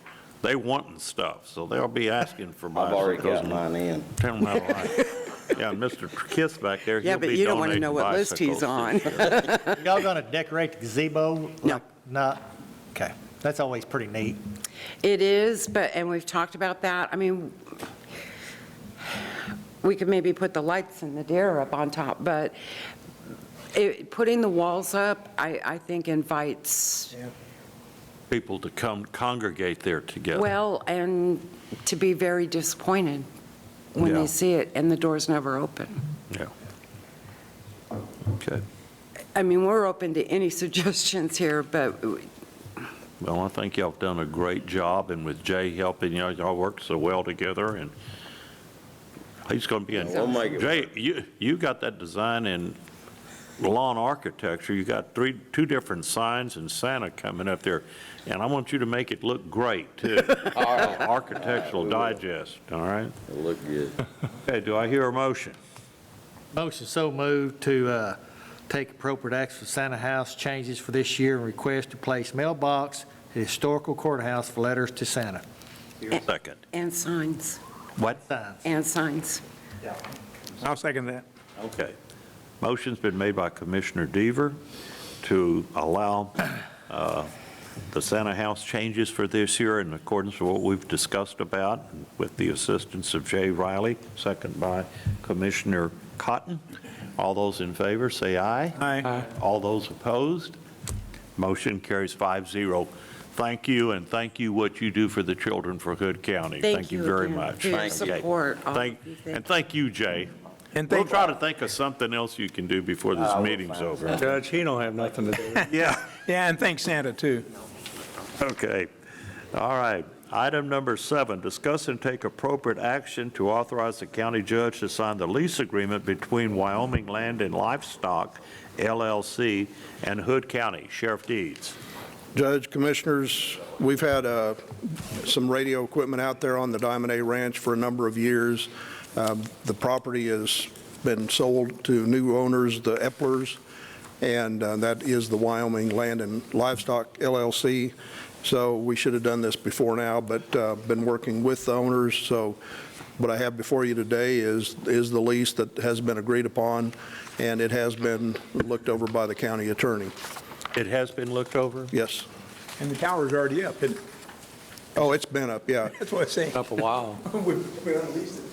They wanting stuff, so they'll be asking for mine. I've already got mine in. Tell them how to write. Yeah, Mr. Kiss back there, yeah, he'll but be you don't want to know donating what list he's bicycles on. this year. Y'all gonna decorate the gazebo? No. No? Okay. That's always pretty neat. It is, and we've talked about that. I mean, we could maybe put the lights and the deer up on top, but putting the walls up, I think invites people to come congregate there together. Well, and to be very disappointed when Yeah. they see it and the door's never open. Yeah. Okay. I mean, we're open to any suggestions here, but Well, I think y'all have done a great job, and with Jay helping, y'all work so well together, and he's going to be in. We'll make it Jay, you got that design in lawn architecture. You got two different signs and Santa coming up there, and I want you to make it look great, too. Architectural Digest, all right? It'll look good. Okay, do I hear a motion? Motion so moved to take appropriate action for Santa House changes for this year and request to place mailbox at Historical Courthouse for letters to Santa. Second. and signs, What? Signs. and signs. I'll second that. Okay. Motion's been made by Commissioner Deaver to allow the Santa House changes for this year in accordance with what we've discussed about with the assistance of Jay Riley, second by Commissioner Cotton. All those in favor, say aye. Aye. All those opposed? Motion carries 5-0. Thank you, and thank you what you do for the children for Hood County. Thank you very again much. for your Thank you. support, all Thank- of you. And thank you, Jay. And We'll thank, try to think of something else you can do before this meeting's over. Judge, he don't have nothing to do. Yeah, yeah, and thank Santa, too. okay. All right. Item number 7, discuss and take appropriate action to authorize the county judge to sign the lease agreement between Wyoming Land and Livestock LLC and Hood County. Sheriff Deeds. Judge, Commissioners, we've had some radio equipment out there on the Diamond A Ranch for a number of years. The property has been sold to new owners, the Eplers, and that is the Wyoming Land and Livestock LLC. So we should have done this before now, but been working with the owners. So what I have before you today is the lease that has been agreed upon, and it has been looked over by the county attorney. It has been looked over? Yes. And the tower's already up, isn't it? Oh, it's been up, yeah. That's what I'm saying. Up a while.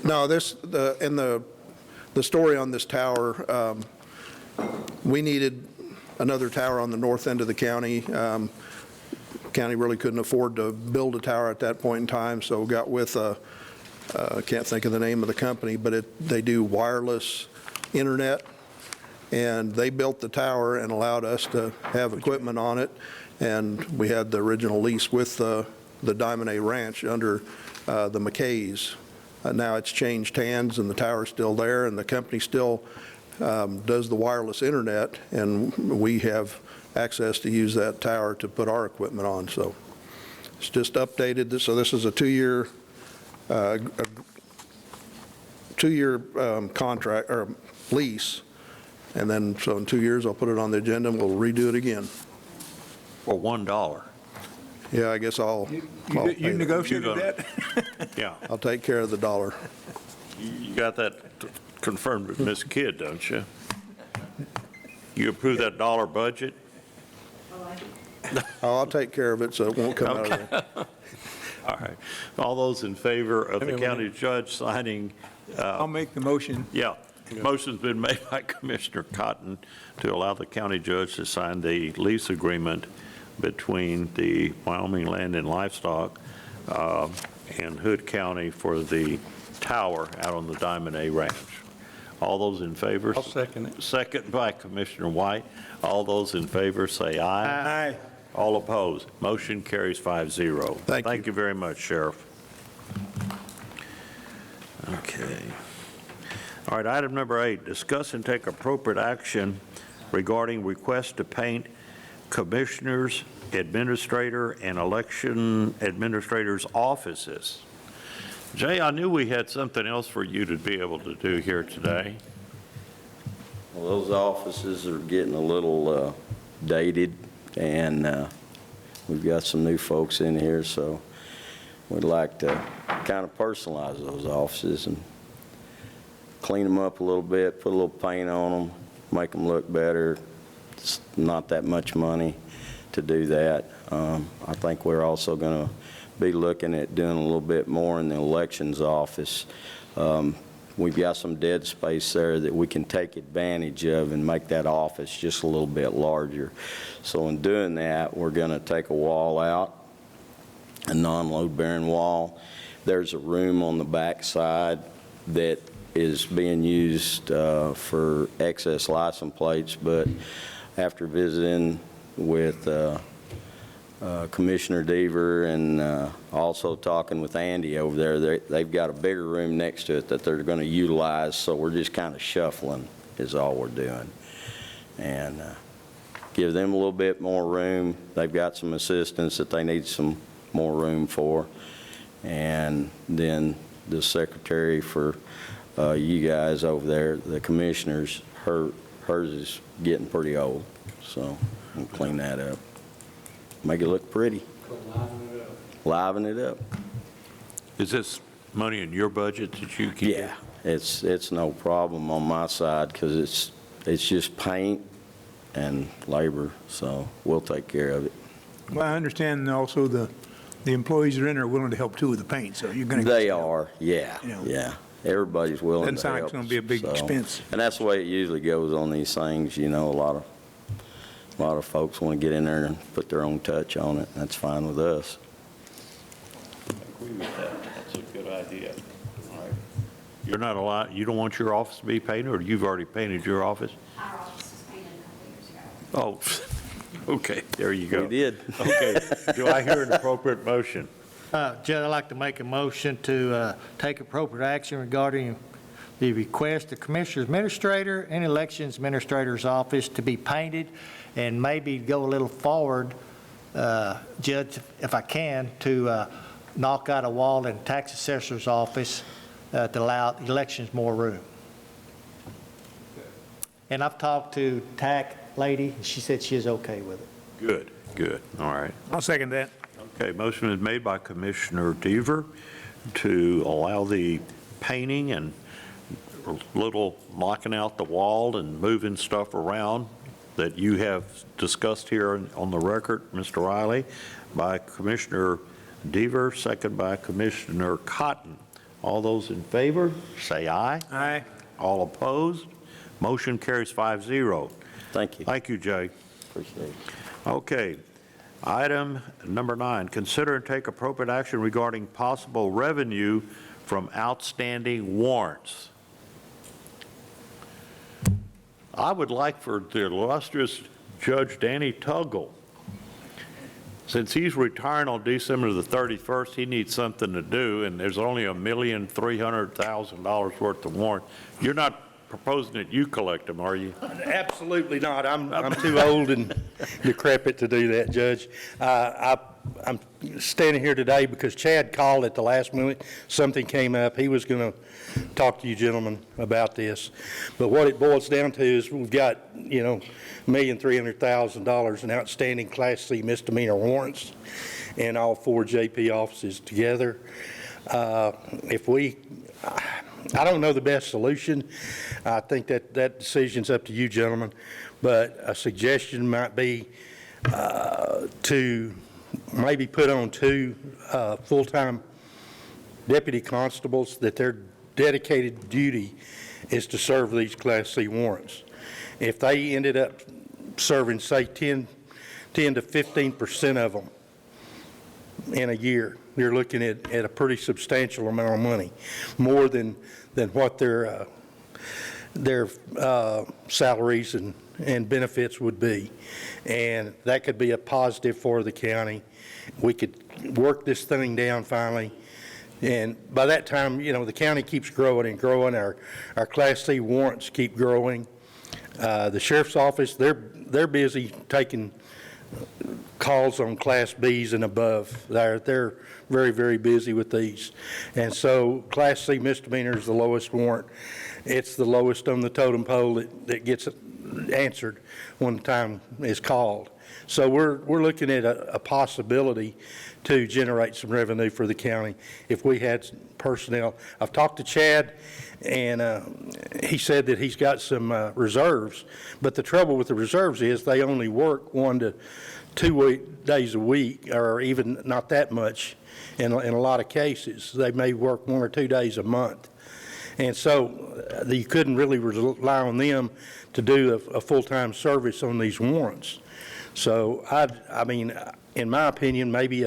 No, the story on this tower, we needed another tower on the north end of the county. County really couldn't afford to build a tower at that point in time, so got with, I can't think of the name of the company, but they do wireless internet, and they built the tower and allowed us to have equipment on it, and we had the original lease with the Diamond A Ranch under the McKays. Now it's changed hands, and the tower's still there, and the company still does the wireless internet, and we have access to use that tower to put our equipment on. So it's just updated. So this is a two-year contract or lease, and then so in 2 years I'll put it on the agenda and we'll redo it again. For $1. Yeah, I guess I'll pay You that. negotiated that? Yeah. I'll take care of the dollar. You got that confirmed with Ms. Kidd, don't you? You approve that dollar budget? Oh, I'll take care of it so it won't come out of there. All right. All those in favor of the county judge signing, I'll make the motion. yeah. Motion's been made by Commissioner Cotton to allow the county judge to sign the lease agreement between the Wyoming Land and Livestock and Hood County for the tower out on the Diamond A Ranch. All those in favor? I'll second it. Second by Commissioner White. All those in favor say aye. Aye. All opposed. Motion carries 5-0. Thank you very much, Sheriff. Okay. All right, item number 8, discuss and take appropriate action regarding request to paint commissioners, administrator, and election administrators' offices. Jay, I knew we had something else for you to be able to do here today. Well, those offices are getting a little dated, and we've got some new folks in here, so we'd like to kind of personalize those offices and clean them up a little bit, put a little paint on them, make them look better. It's not that much money to do that. I think we're also going to be looking at doing a little bit more in the elections office. we've got some dead space there that we can take advantage of and make that office just a little bit larger. So in doing that, we're going to take a wall out, a non-load bearing wall. There's a room on the back side that is being used for excess license plates, but after visiting with Commissioner Deaver and also talking with Andy over there, they've got a bigger room next to it that they're going to utilize, so we're just kind of shuffling is all we're doing. And give them a little bit more room. They've got some assistants that they need some more room for. And then the secretary for you guys over there, the commissioners, hers is getting pretty old, so we'll clean that up. Make it look pretty. Liven it up. Is this money in your budget that you keep? Yeah, it's no problem on my side because it's just paint and labor, so we'll take care of it. Well, I understand also the employees that are in there are willing to help too with the paint, so you're going to. They are, yeah, yeah. Everybody's willing to help. Doesn't sound like it's going to be a big expense. And that's the way it usually goes on these things, you know, a lot of folks want to get in there and put their own touch on it. That's fine with us. I agree with that. That's a good idea. All right. You're not allowed, you don't want your office to be painted, or you've already painted your office? Our office was painted a couple years ago. Oh, okay, there you go. We did. Okay, do I hear an appropriate motion? Judge, I'd like to make a motion to take appropriate action regarding the request of Commissioner's Administrator and Elections Administrator's Office to be painted, and maybe go a little forward, Judge, if I can, to knock out a wall in Tax Assessor's Office to allow elections more room. And I've talked to TAC lady, and she said she is okay with it. Good, good, all right. I'll second that. Okay, motion is made by Commissioner Deaver to allow the painting and little knocking out the wall and moving stuff around that you have discussed here on the record, Mr. Riley, by Commissioner Deaver, second by Commissioner Cotton. All those in favor, say aye. Aye. All opposed? Motion carries 5-0. Thank you. Thank you, Jay. Appreciate it. Okay. Item number 9, consider and take appropriate action regarding possible revenue from outstanding warrants. I would like for the illustrious Judge Danny Tuggle, since he's retiring on December the 31st, he needs something to do, and there's only $1,300,000 worth of warrants. You're not proposing that you collect them, are you? Absolutely not. I'm too old and decrepit to do that, Judge. I'm standing here today because Chad called at the last minute. Something came up. He was going to talk to you gentlemen about this. But what it boils down to is we've got, $1,300,000 in outstanding Class C misdemeanor warrants in all 4 JP offices together. I don't know the best solution. I think that decision's up to you gentlemen, but a suggestion might be to maybe put on 2 full-time deputy constables that their dedicated duty is to serve these Class C warrants. If they ended up serving, say, 10 to 15% of them in a year, you're looking at a pretty substantial amount of money, more than what their salaries and benefits would be. And that could be a positive for the county. We could work this thing down finally. And by that time, the county keeps growing and growing. Our Class C warrants keep growing. The sheriff's office, they're busy taking calls on Class Bs and above. They're very, very busy with these. And so Class C misdemeanor is the lowest warrant. It's the lowest on the totem pole that gets answered when time is called. So we're looking at a possibility to generate some revenue for the county if we had personnel. I've talked to Chad, and he said that he's got some reserves, but the trouble with the reserves is they only work 1 to 2 days a week, or even not that much in a lot of cases. They may work 1 or 2 days a month. And so you couldn't really rely on them to do a full-time service on these warrants. So I mean, in my opinion, maybe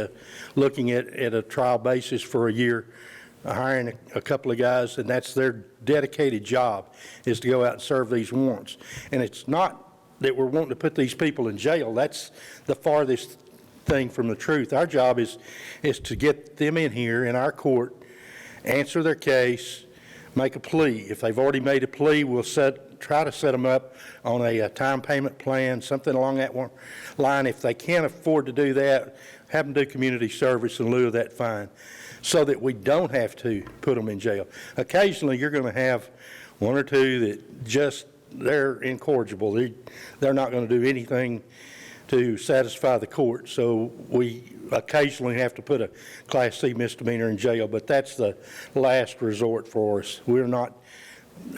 looking at a trial basis for a year, hiring a couple of guys, and that's their dedicated job, is to go out and serve these warrants. And it's not that we're wanting to put these people in jail. That's the farthest thing from the truth. Our job is to get them in here in our court, answer their case, make a plea. If they've already made a plea, we'll try to set them up on a time payment plan, something along that line. If they can't afford to do that, have them do community service in lieu of that fine, so that we don't have to put them in jail. Occasionally, you're going to have one or two that just, they're incorrigible. They're not going to do anything to satisfy the court. So we occasionally have to put a Class C misdemeanor in jail, but that's the last resort for us.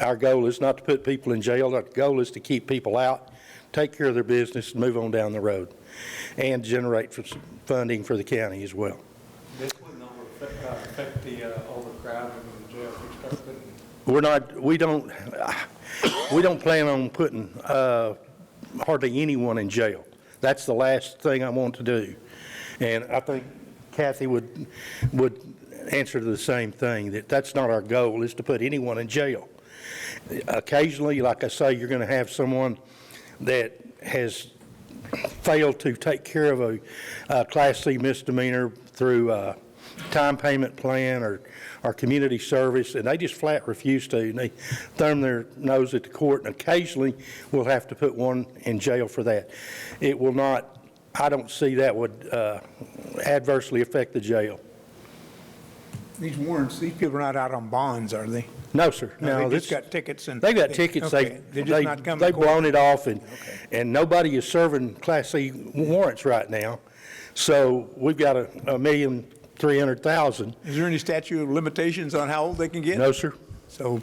Our goal is not to put people in jail. Our goal is to keep people out, take care of their business, and move on down the road, and generate funding for the county as well. This wouldn't affect the overcrowding in the jail if we start putting... We don't plan on putting hardly anyone in jail. That's the last thing I want to do. And I think Kathy would answer to the same thing, that's not our goal, is to put anyone in jail. Occasionally, like I say, you're going to have someone that has failed to take care of a Class C misdemeanor through a time payment plan or community service, and they just flat refuse to, and they thumb their nose at the court, and occasionally we'll have to put one in jail for that. It will not, I don't see that would adversely affect the jail. These warrants, these people are not out on bonds, are they? No, sir. No, they just got tickets and... They've got tickets. Okay. They're just not coming to They've court. blown it off, and nobody is serving Class C warrants right now. So we've got $1,300,000. Is there any statute of limitations on how old they can get? No, sir. So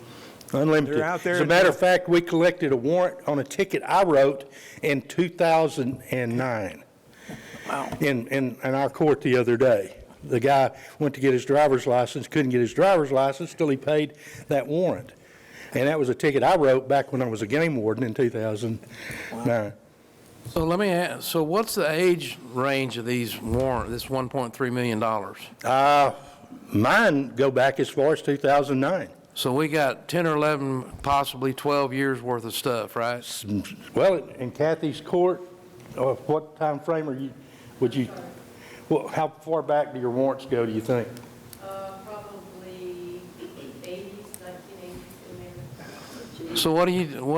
unlimited. they're out there. As a matter of fact, we collected a warrant on a ticket I wrote in 2009 in our court the other day. The guy went to get his driver's license, couldn't get his driver's license till he paid that warrant. And that was a ticket I wrote back when I was a game warden in 2009. So let me ask, so what's the age range of these warrants, this $1.3 million? Mine go back as far as 2009. So we got 10 or 11, possibly 12 years worth of stuff, right? Well, in Kathy's court, what time frame well, how far back do your warrants go, do you think? Probably 80s, 1980s. So what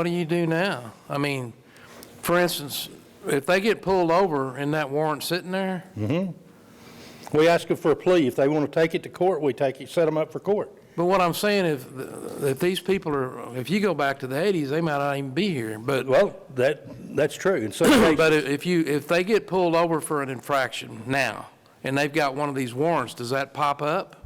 do you do now? I mean, for instance, if they get pulled over and that warrant sitting there? We ask them for a plea. If they want to take it to court, we set them up for court. But what I'm saying is, if these people if you go back to the 80s, they might not even be here, but. Well, that's true. In some cases. But if they get pulled over for an infraction now, and they've got one of these warrants, does that pop up?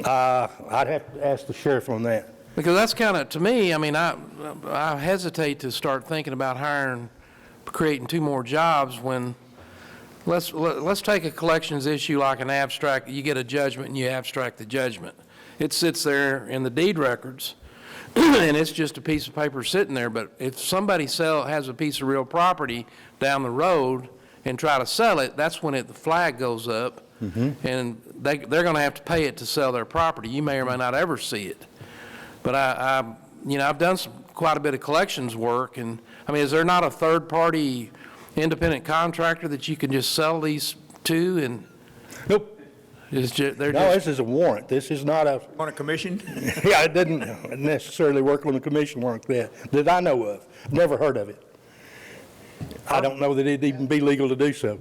I'd have to ask the sheriff on that. Because that's kind of, to me, I mean, I hesitate to start thinking about creating 2 more jobs when, let's take a collections issue like an abstract. You get a judgment and you abstract the judgment. It sits there in the deed records, and it's just a piece of paper sitting there. But if somebody has a piece of real property down the road and try to sell it, that's when the flag goes up, and they're going to have to pay it to sell their property. You may or may not ever see it. But I've done quite a bit of collections work, and I mean, is there not a third-party independent contractor that you can just sell these to? And nope. This is a warrant. This is not on a commission? Yeah, I didn't necessarily work on a commission warrant that I know of. Never heard of it. I don't know that it'd even be legal to do so.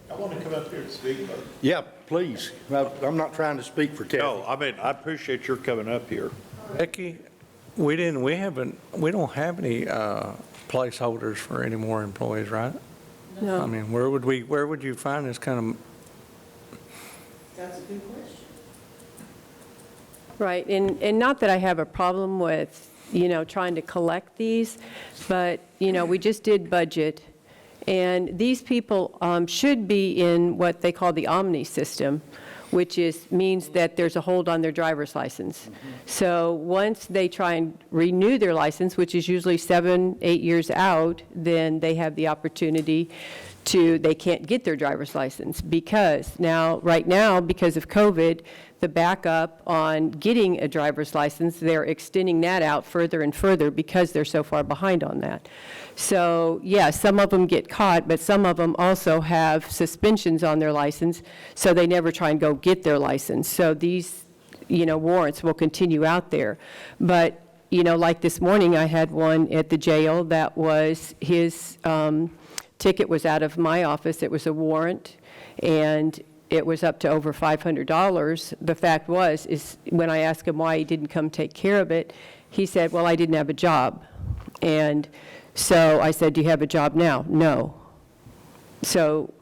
I want to come up here and speak about it. Yeah, please. I'm not trying to speak for Kathy. No, I mean, I appreciate your coming up here. Becky, we don't have any placeholders for any more employees, right? No. I mean, where would you find this kind of? That's a good question. Right, and not that I have a problem with, trying to collect these, but, we just did budget, and these people should be in what they call the Omni system, which means that there's a hold on their driver's license. So once they try and renew their license, which is usually 7, 8 years out, then they have the opportunity they can't get their driver's license because right now, because of COVID, the backup on getting a driver's license, they're extending that out further and further because they're so far behind on that. So, yeah, some of them get caught, but some of them also have suspensions on their license, so they never try and go get their license. So these, warrants will continue out there. But, like this morning, I had one at the jail that was his ticket was out of my office. It was a warrant, and it was up to over $500. The fact is when I asked him why he didn't come take care of it, he said, well, I didn't have a job. And so I said, do you have a job now? No. So,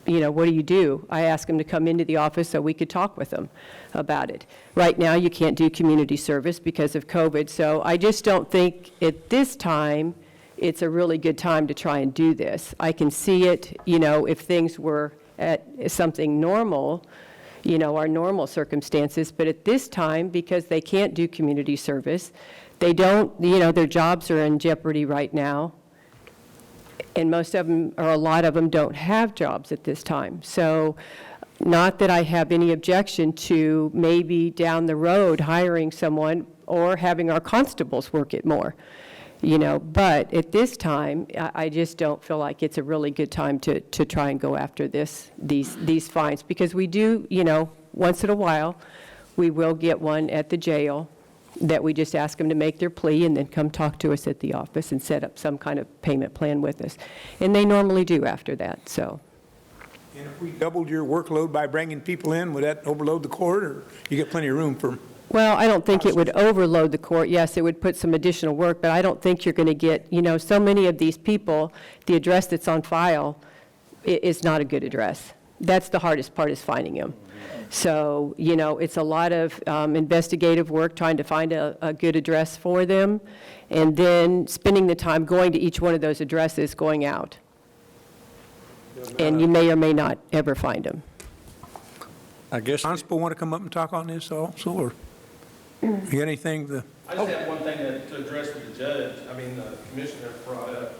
what do? I asked him to come into the office so we could talk with him about it. Right now, you can't do community service because of COVID, so I just don't think at this time it's a really good time to try and do this. I can see it, if things were at something normal, our normal circumstances, but at this time, because they can't do community service, they don't, their jobs are in jeopardy right now, and most of them, or a lot of them, don't have jobs at this time. So, not that I have any objection to maybe down the road hiring someone or having our constables work it more. But at this time, I just don't feel like it's a really good time to try and go after these fines, because we do, once in a while, we will get one at the jail that we just ask them to make their plea and then come talk to us at the office and set up some kind of payment plan with us. And they normally do after that, so. And if we doubled your workload by bringing people in, would that overload the court, or you get plenty of room for? Well, I don't think it would overload the court. Yes, it would put some additional work, but I don't think you're going to get, so many of these people, the address that's on file is not a good address. That's the hardest part, is finding them. So, it's a lot of investigative work trying to find a good address for them, and then spending the time going to each one of those addresses, going out. And you may or may not ever find them. I guess constable want to come up and talk on this also, or you got anything? I just have one thing to address with the judge. The commissioner brought up.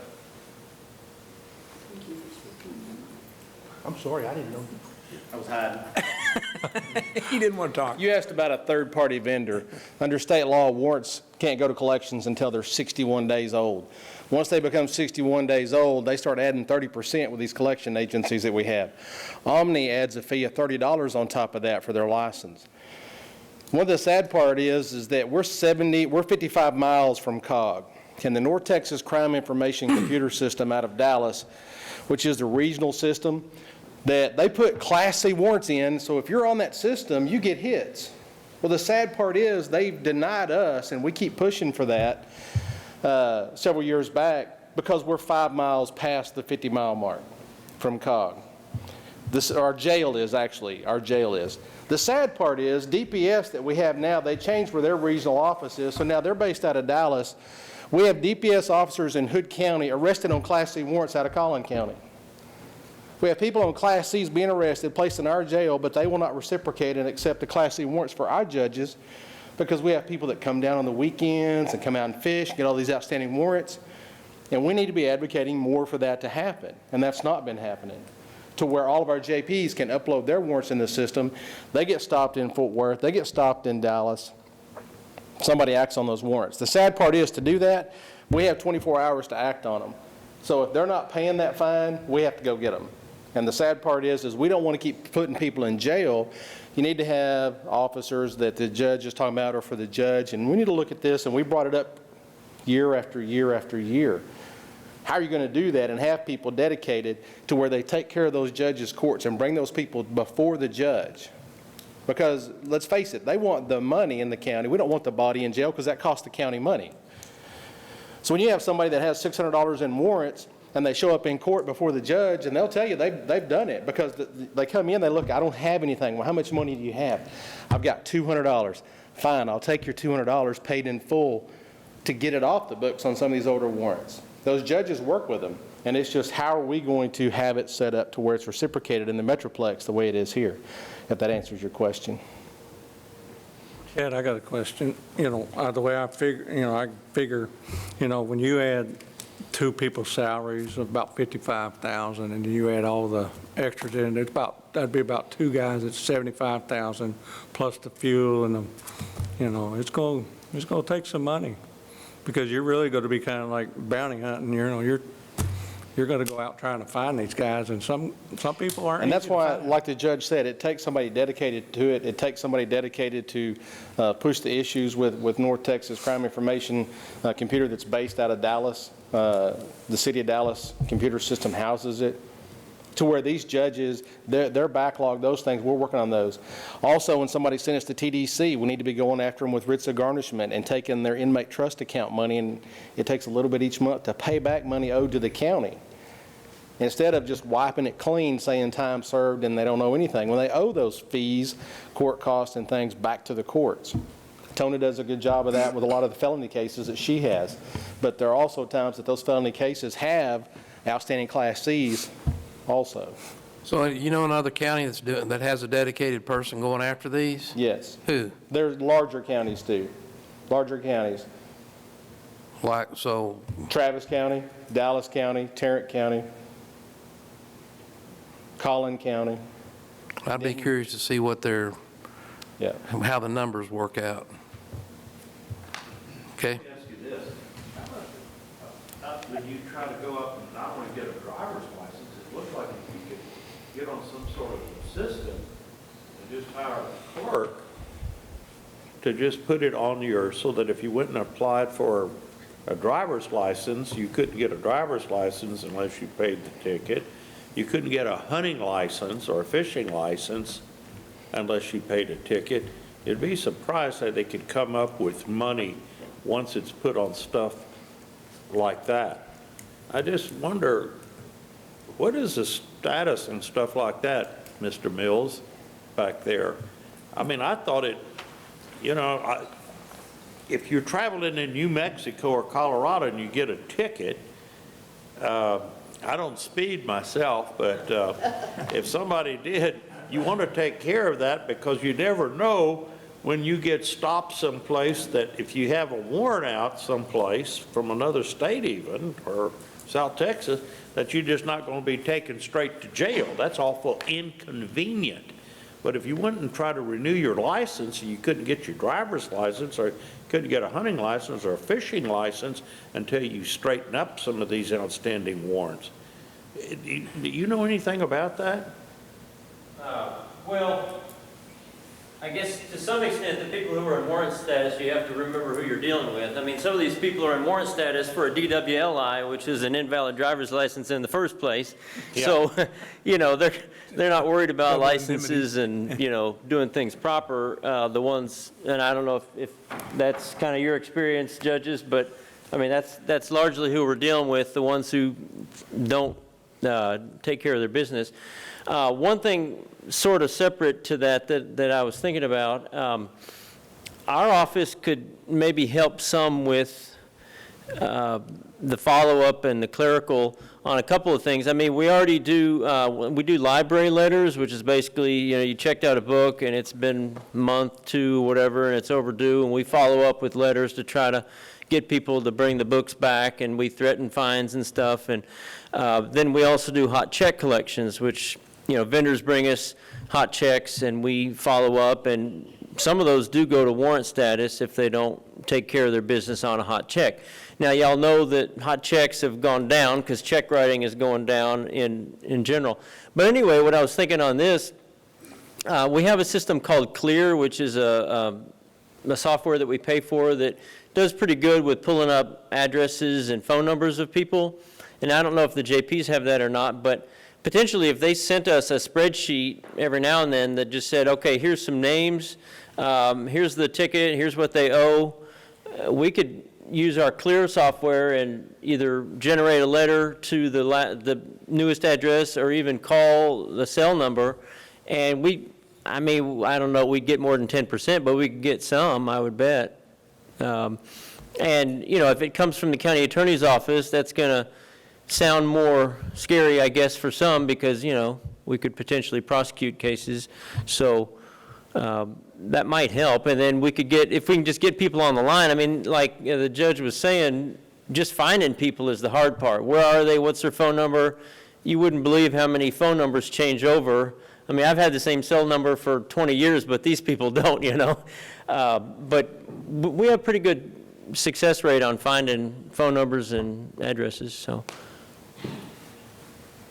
I'm sorry, I didn't know. I was hiding. He didn't want to talk. You asked about a third-party vendor. Under state law, warrants can't go to collections until they're 61 days old. Once they become 61 days old, they start adding 30% with these collection agencies that we have. Omni adds a fee of $30 on top of that for their license. One of the sad part is that we're 55 miles from COG, and the North Texas Crime Information Computer System out of Dallas, which is the regional system, that they put Class C warrants in, so if you're on that system, you get hits. Well, the sad part is they've denied us, and we keep pushing for that several years back, because we're 5 miles past the 50-mile mark from COG. Our jail is. The sad part is DPS that we have now, they changed where their regional office is, so now they're based out of Dallas. We have DPS officers in Hood County arrested on Class C warrants out of Collin County. We have people on Class Cs being arrested, placed in our jail, but they will not reciprocate and accept the Class C warrants for our judges, because we have people that come down on the weekends and come out and fish, get all these outstanding warrants, and we need to be advocating more for that to happen, and that's not been happening, to where all of our JPs can upload their warrants in the system. They get stopped in Fort Worth, they get stopped in Dallas, somebody acts on those warrants. The sad part is, to do that, we have 24 hours to act on them. So if they're not paying that fine, we have to go get them. And the sad part is we don't want to keep putting people in jail. You need to have officers that the judge is talking about, or for the judge, and we need to look at this, and we brought it up year after year after year. How are you going to do that and have people dedicated to where they take care of those judges' courts and bring those people before the judge? Because let's face it, they want the money in the county. We don't want the body in jail, because that costs the county money. So when you have somebody that has $600 in warrants, and they show up in court before the judge, and they'll tell you they've done it, because they come in, they look, I don't have anything. Well, how much money do you have? I've got $200. Fine, I'll take your $200 paid in full to get it off the books on some of these older warrants. Those judges work with them. And it's just, how are we going to have it set up to where it's reciprocated in the Metroplex the way it is here, if that answers your question. Ed, I got a question. You know, the way I figure, when you add two people's salaries of about $55,000, and you add all the extras in, that'd be about two guys at $75,000 plus the fuel and the, it's going to take some money, because you're really going to be kind of like bounty hunting. You're going to go out trying to find these guys, and some people aren't. And that's why, like the judge said, it takes somebody dedicated to it. It takes somebody dedicated to push the issues with North Texas Crime Information Computer that's based out of Dallas. The city of Dallas computer system houses it, to where these judges, their backlog, those things, we're working on those. Also, when somebody sends us to TDC, we need to be going after them with writs of garnishment and taking their inmate trust account money, and it takes a little bit each month to pay back money owed to the county, instead of just wiping it clean, saying time served and they don't owe anything, when they owe those fees, court costs and things back to the courts. Tony does a good job of that with a lot of the felony cases that she has. But there are also times that those felony cases have outstanding Class Cs also. So you know another county that has a dedicated person going after these? Yes. Who? There's larger counties too. Larger counties. Like, so? Travis County, Dallas County, Tarrant County, Collin County. I'd be curious to see what how the numbers work out. Okay? Let me ask you this. When you try to go up and not want to get a driver's license, it looks like if you could get on some sort of system and just hire a clerk to just put it on so that if you went and applied for a driver's license, you couldn't get a driver's license unless you paid the ticket. You couldn't get a hunting license or a fishing license unless you paid a ticket. You'd be surprised that they could come up with money once it's put on stuff like that. I just wonder, what is the status and stuff like that, Mr. Mills, back there? I mean, I thought it, if you're traveling in New Mexico or Colorado and you get a ticket, I don't speed myself, but if somebody did, you want to take care of that, because you never know when you get stopped someplace, that if you have a warrant out someplace from another state even, or South Texas, that you're just not going to be taken straight to jail. That's awful inconvenient. But if you went and tried to renew your license and you couldn't get your driver's license, or couldn't get a hunting license or a fishing license until you straighten up some of these outstanding warrants. Do you know anything about that? Well, I guess to some extent, the people who are in warrant status, you have to remember who you're dealing with. I mean, some of these people are in warrant status for a DWLI, which is an invalid driver's license in the first place. Yeah. So, they're not worried about licenses and, doing things proper. The ones, and I don't know if that's kind of your experience, judges, but I mean, that's largely who we're dealing with, the ones who don't take care of their business. One thing sort of separate to that I was thinking about, our office could maybe help some with the follow-up and the clerical on a couple of things. I mean, we already do, we do library letters, which is basically, you checked out a book and it's been a month, two, whatever, and it's overdue, and we follow up with letters to try to get people to bring the books back, and we threaten fines and stuff. And then we also do hot check collections, which, vendors bring us hot checks and we follow up, and some of those do go to warrant status if they don't take care of their business on a hot check. Now, y'all know that hot checks have gone down because check writing is going down in general. But anyway, what I was thinking on this, we have a system called Clear, which is a software that we pay for that does pretty good with pulling up addresses and phone numbers of people. And I don't know if the JPs have that or not, but potentially if they sent us a spreadsheet every now and then that just said, okay, here's some names, here's the ticket, here's what they owe, we could use our Clear software and either generate a letter to the newest address or even call the cell number. And I don't know, we'd get more than 10%, but we could get some, I would bet. And, if it comes from the county attorney's office, that's going to sound more scary, I guess, for some, because, you know, we could potentially prosecute cases. So that might help. And then we could get, if we can just get people on the line, I mean, like the judge was saying, just finding people is the hard part. Where are they? What's their phone number? You wouldn't believe how many phone numbers change over. I mean, I've had the same cell number for 20 years, but these people don't, you know. But we have pretty good success rate on finding phone numbers and addresses, so.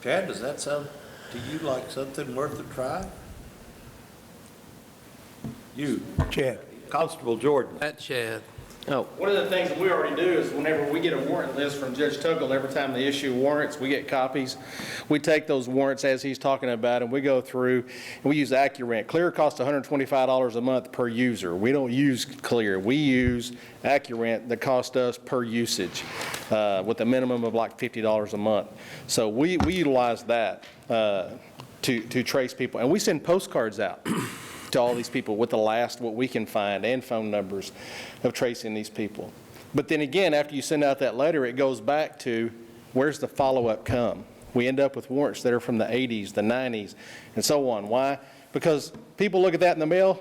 Chad, does that sound to you like something worth a try? You. Chad. Constable Jordan. That Chad. Oh. One of the things that we already do is whenever we get a warrant list from Judge Tuggle, every time they issue warrants, we get copies. We take those warrants as he's talking about, and we go through, and we use AccuRent. Clear costs $125 a month per user. We don't use Clear. We use AccuRent that costs us per usage with a minimum of like $50 a month. So we utilize that to trace people. And we send postcards out to all these people with the last what we can find and phone numbers of tracing these people. But then again, after you send out that letter, it goes back to where's the follow-up come? We end up with warrants that are from the 80s, the 90s, and so on. Why? Because people look at that in the mail,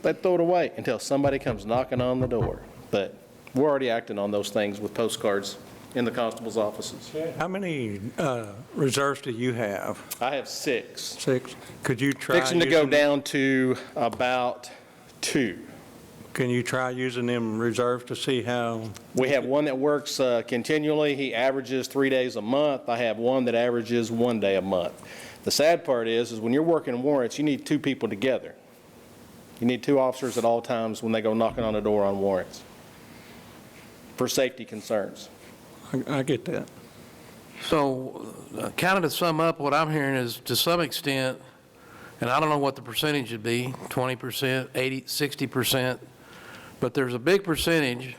they throw it away until somebody comes knocking on the door. But we're already acting on those things with postcards in the constable's offices. How many reserves do you have? I have 6. 6. Could you try Fixing to go using- down to about 2. Can you try using them reserves to see how? We have one that works continually. He averages 3 days a month. I have one that averages 1 day a month. The sad part is when you're working warrants, you need 2 people together. You need 2 officers at all times when they go knocking on the door on warrants for safety concerns. I get that. So kind of to sum up, what I'm hearing is to some extent, and I don't know what the percentage would be, 20%, 80, 60%, but there's a big percentage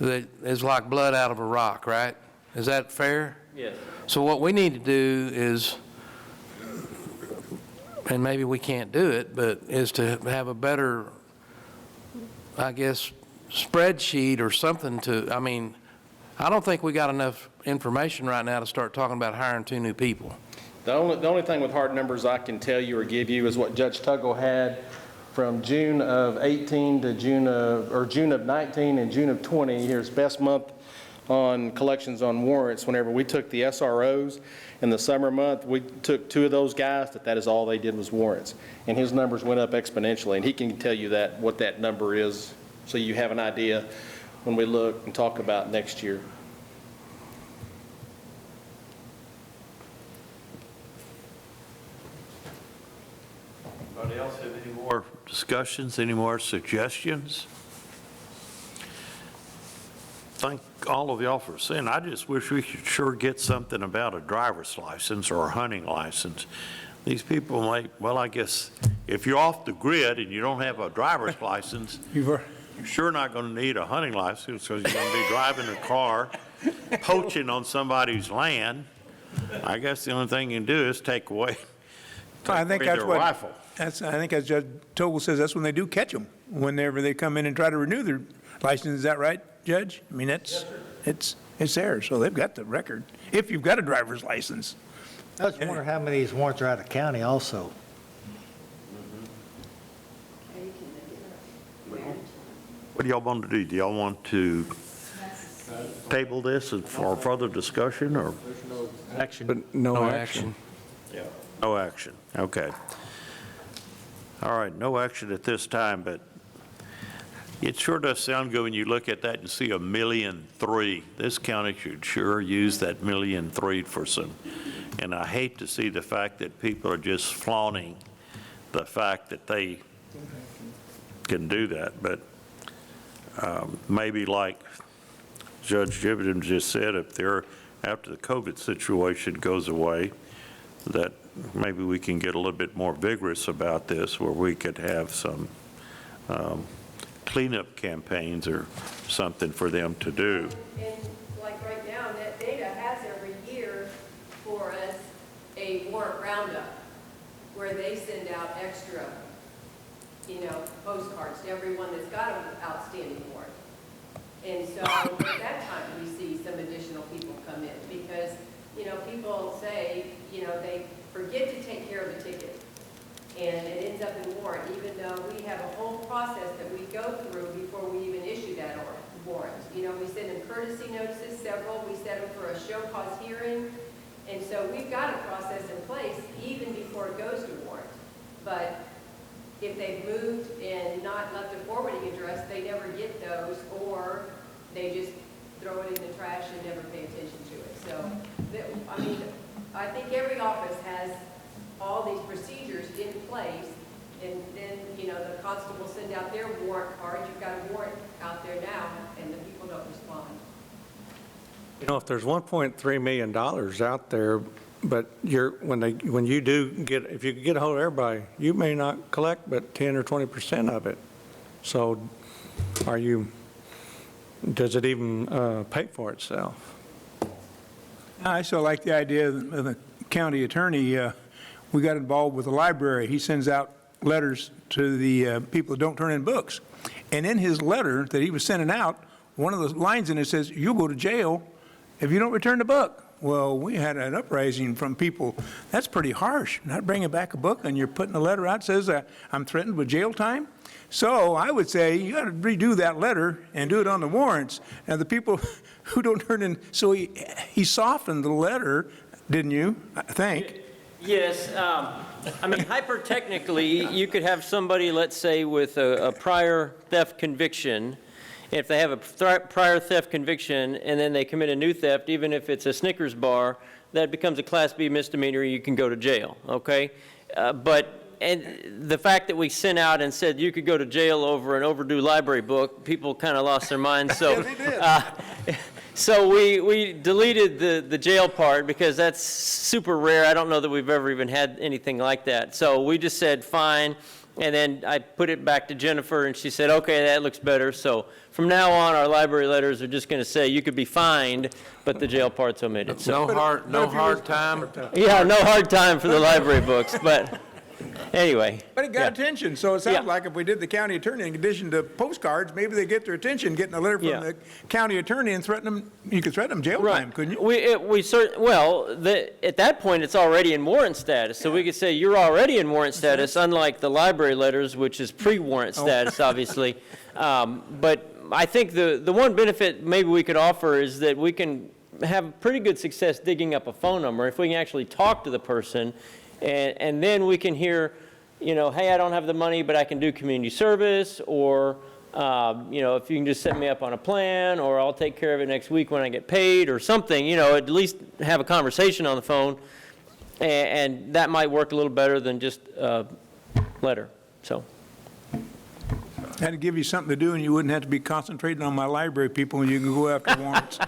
that is like blood out of a rock, right? Is that fair? Yes. So what we need to do is, and maybe we can't do it, but is to have a better, I guess, spreadsheet or something to, I mean, I don't think we got enough information right now to start talking about hiring 2 new people. The only thing with hard numbers I can tell you or give you is what Judge Tuggle had from June of 18 to June of 19 and June of 20. Here's best month on collections on warrants. Whenever we took the SROs in the summer month, we took 2 of those guys that is all they did was warrants. And his numbers went up exponentially. And he can tell you that, what that number is, so you have an idea when we look and talk about next year. Anybody else have any more discussions, any more suggestions? Thank all of y'all for saying. I just wish we could sure get something about a driver's license or a hunting license. These people might, well, I guess if you're off the grid and you don't have a driver's license, you're sure not going to need a hunting license because you're going to be driving a car, poaching on somebody's land. I guess the only thing you can do is take away I think their that's what, rifle. I think as Judge Togel says, that's when they do catch them, whenever they come in and try to renew their license. Is that right, Judge? I mean, it's there, so they've got the record, if you've got a driver's license. I just wonder how many of these warrants are out of county also. What do y'all want to do? Do y'all want to table this for further discussion or? Action. But no action. Yeah. No action, okay. All right, no action at this time, but it sure does sound good when you look at that and see $1.3 million. This county should sure use that $1.3 million for some, and I hate to see the fact that people are just flaunting the fact that they can do that, but maybe like Judge Jibben just said, if they're, after the COVID situation goes away, that maybe we can get a little bit more vigorous about this, where we could have some cleanup campaigns or something for them to do. And like right now, Net Data has every year for us a warrant roundup where they send out extra, postcards to everyone that's got an outstanding warrant. And so at that time, we see some additional people come in because people say, they forget to take care of the ticket, and it ends up in warrant, even though we have a whole process that we go through before we even issue that warrant. We send them courtesy notices, several, we set them for a show cause hearing, and so we've got a process in place even before it goes to warrant. But if they've moved and not left a forwarding address, they never get those, or they just throw it in the trash and never pay attention to it. So, I think every office has all these procedures in place, and then, the constable send out their warrant cards. You've got a warrant out there now, and the people don't respond. If there's $1.3 million out there, but when you do get, if you get a hold of everybody, you may not collect but 10 or 20% of it. So does it even pay for itself? I still like the idea of the county attorney. We got involved with the library. He sends out letters to the people who don't turn in books. And in his letter that he was sending out, one of the lines in it says, "You'll go to jail if you don't return the book." Well, we had an uprising from people. That's pretty harsh, not bringing back a book, and you're putting a letter out that says, I'm threatened with jail time. So I would say you got to redo that letter and do it on the warrants. Now, the people who don't turn in, so he softened the letter, didn't you, I think? Yes. Hyper-technically, you could have somebody, let's say, with a prior theft conviction. If they have a prior theft conviction and then they commit a new theft, even if it's a Snickers bar, that becomes a Class B misdemeanor, you can go to jail, okay? And the fact that we sent out and said you could go to jail over an overdue library book, people kind of lost their minds. So, so we deleted the jail part because that's super rare. I don't know that we've ever even had anything like that. So we just said, fine. And then I put it back to Jennifer, and she said, okay, that looks better. So from now on, our library letters are just going to say you could be fined, but the jail part's omitted. So, No hard time? Yeah, no hard time for the library books, but anyway. But it got attention, so it sounds like if we did the county attorney in addition to postcards, maybe they get their attention, getting a letter from the county attorney and threaten them. You could threaten them jail time, couldn't you? At that point, it's already in warrant status, so we could say you're already in warrant status, unlike the library letters, which is pre-warrant status, obviously. But I think the one benefit maybe we could offer is that we can have pretty good success digging up a phone number if we can actually talk to the person. And then we can hear, hey, I don't have the money, but I can do community service, or, if you can just set me up on a plan, or I'll take care of it next week when I get paid, or something, at least have a conversation on the phone, and that might work a little better than just a letter, so. That'd give you something to do, and you wouldn't have to be concentrating on my library people, and you can go after warrants.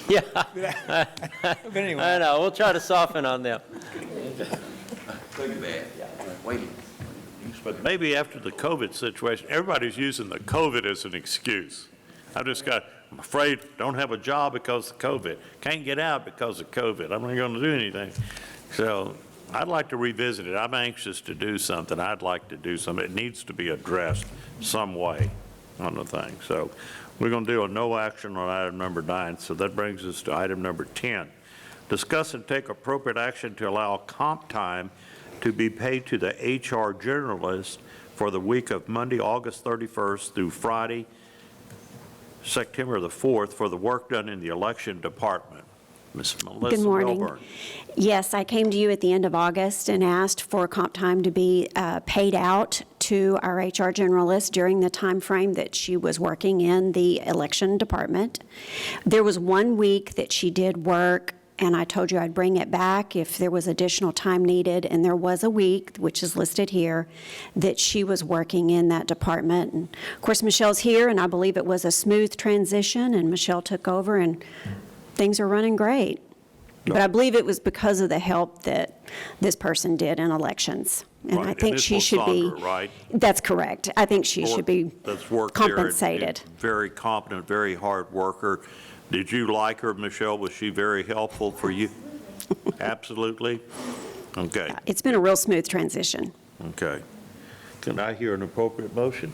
Yeah. But anyway. I know, we'll try to soften on them. But maybe after the COVID situation, everybody's using the COVID as an excuse. I'm afraid, don't have a job because of COVID. Can't get out because of COVID. I'm not going to do anything. So I'd like to revisit it. I'm anxious to do something. I'd like to do something. It needs to be addressed some way on the thing. So we're going to do a no action on item number 9. So that brings us to item number 10. Discuss and take appropriate action to allow comp time to be paid to the HR generalist for the week of Monday, August 31st through Friday, September the 4th for the work done in the election department. Ms. Melissa Good morning. Milburn. Yes, I came to you at the end of August and asked for comp time to be paid out to our HR generalist during the time frame that she was working in the election department. There was 1 week that she did work, and I told you I'd bring it back if there was additional time needed, and there was a week, which is listed here, that she was working in that department. And of course, Michelle's here, and I believe it was a smooth transition, and Michelle took over, and things are running great. But I believe it was because of the help that this person did in elections. And I think she should be. Right? That's correct. I think she should be compensated. Very competent, very hard worker. Did you like her, Michelle? Was she very helpful for you? Absolutely? Okay. It's been a real smooth transition. Okay. Can I hear an appropriate motion?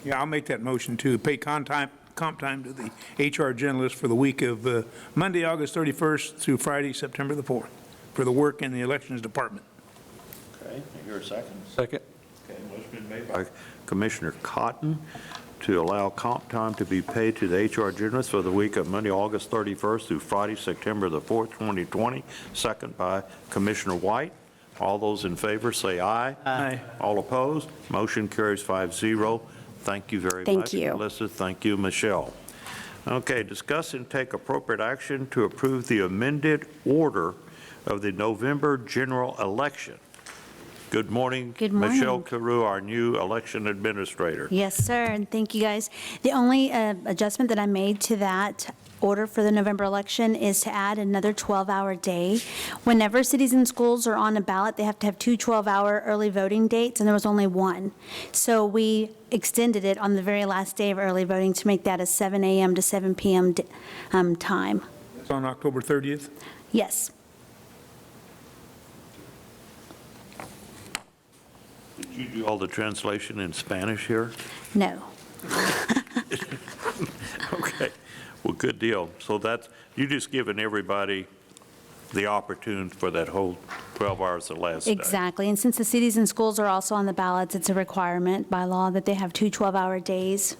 Yeah, I'll make that motion to pay comp comp time to the HR generalist for the week of Monday, August 31st through Friday, September the 4th, for the work in the Elections Department. Okay, here a second. Second. Okay, motion been made by Commissioner Cotton to allow comp time to be paid to the HR generalist for the week of Monday, August 31st through Friday, September the 4th, 2020. Second by Commissioner White. All those in favor say aye. Aye. All opposed? Motion carries 5-0. Thank you very Thank much. you. Melissa, thank you, Michelle. Okay, discuss and take appropriate action to approve the amended order of the November general election. Good morning. Good morning. Michelle Carew, our new election administrator. Yes, sir, and thank you, guys. The only adjustment that I made to that order for the November election is to add another 12-hour day. Whenever cities and schools are on a ballot, they have to have two 12-hour early voting dates, and there was only one. So we extended it on the very last day of early voting to make that a 7 a.m. to 7 p.m. Time. It's on October 30th. Yes. Did you do all the translation in Spanish here? No. Okay, well, good deal. So that's, you just given everybody the opportunity for that whole 12 hours the last day. Exactly. And since the cities and schools are also on the ballots, it's a requirement by law that they have two 12-hour days.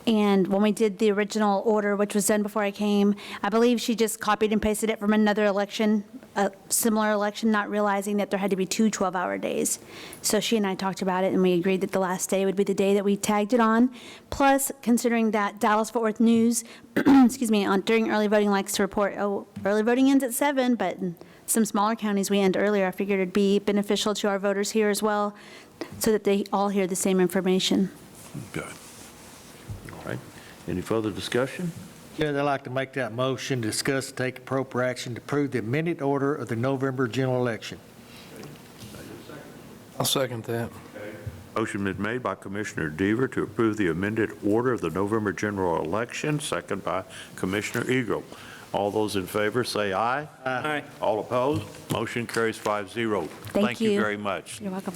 And when we did the original order, which was done before I came, I believe she just copied and pasted it from another election, a similar election, not realizing that there had to be two 12-hour days. So she and I talked about it, and we agreed that the last day would be the day that we tagged it on. Plus, considering that Dallas-Fort Worth News, excuse me, during early voting likes to report, oh, early voting ends at 7, but in some smaller counties we end earlier. I figured it'd be beneficial to our voters here as well, so that they all hear the same information. Good. All right. Any further discussion? Judge, I'd like to make that motion, discuss, and take appropriate action to approve the amended order of the November general election. I'll second that. Motion been made by Commissioner Deaver to approve the amended order of the November general election, second by Commissioner Eagle. All those in favor say aye. Aye. All opposed? Motion carries 5-0. Thank you you. very much. You're welcome.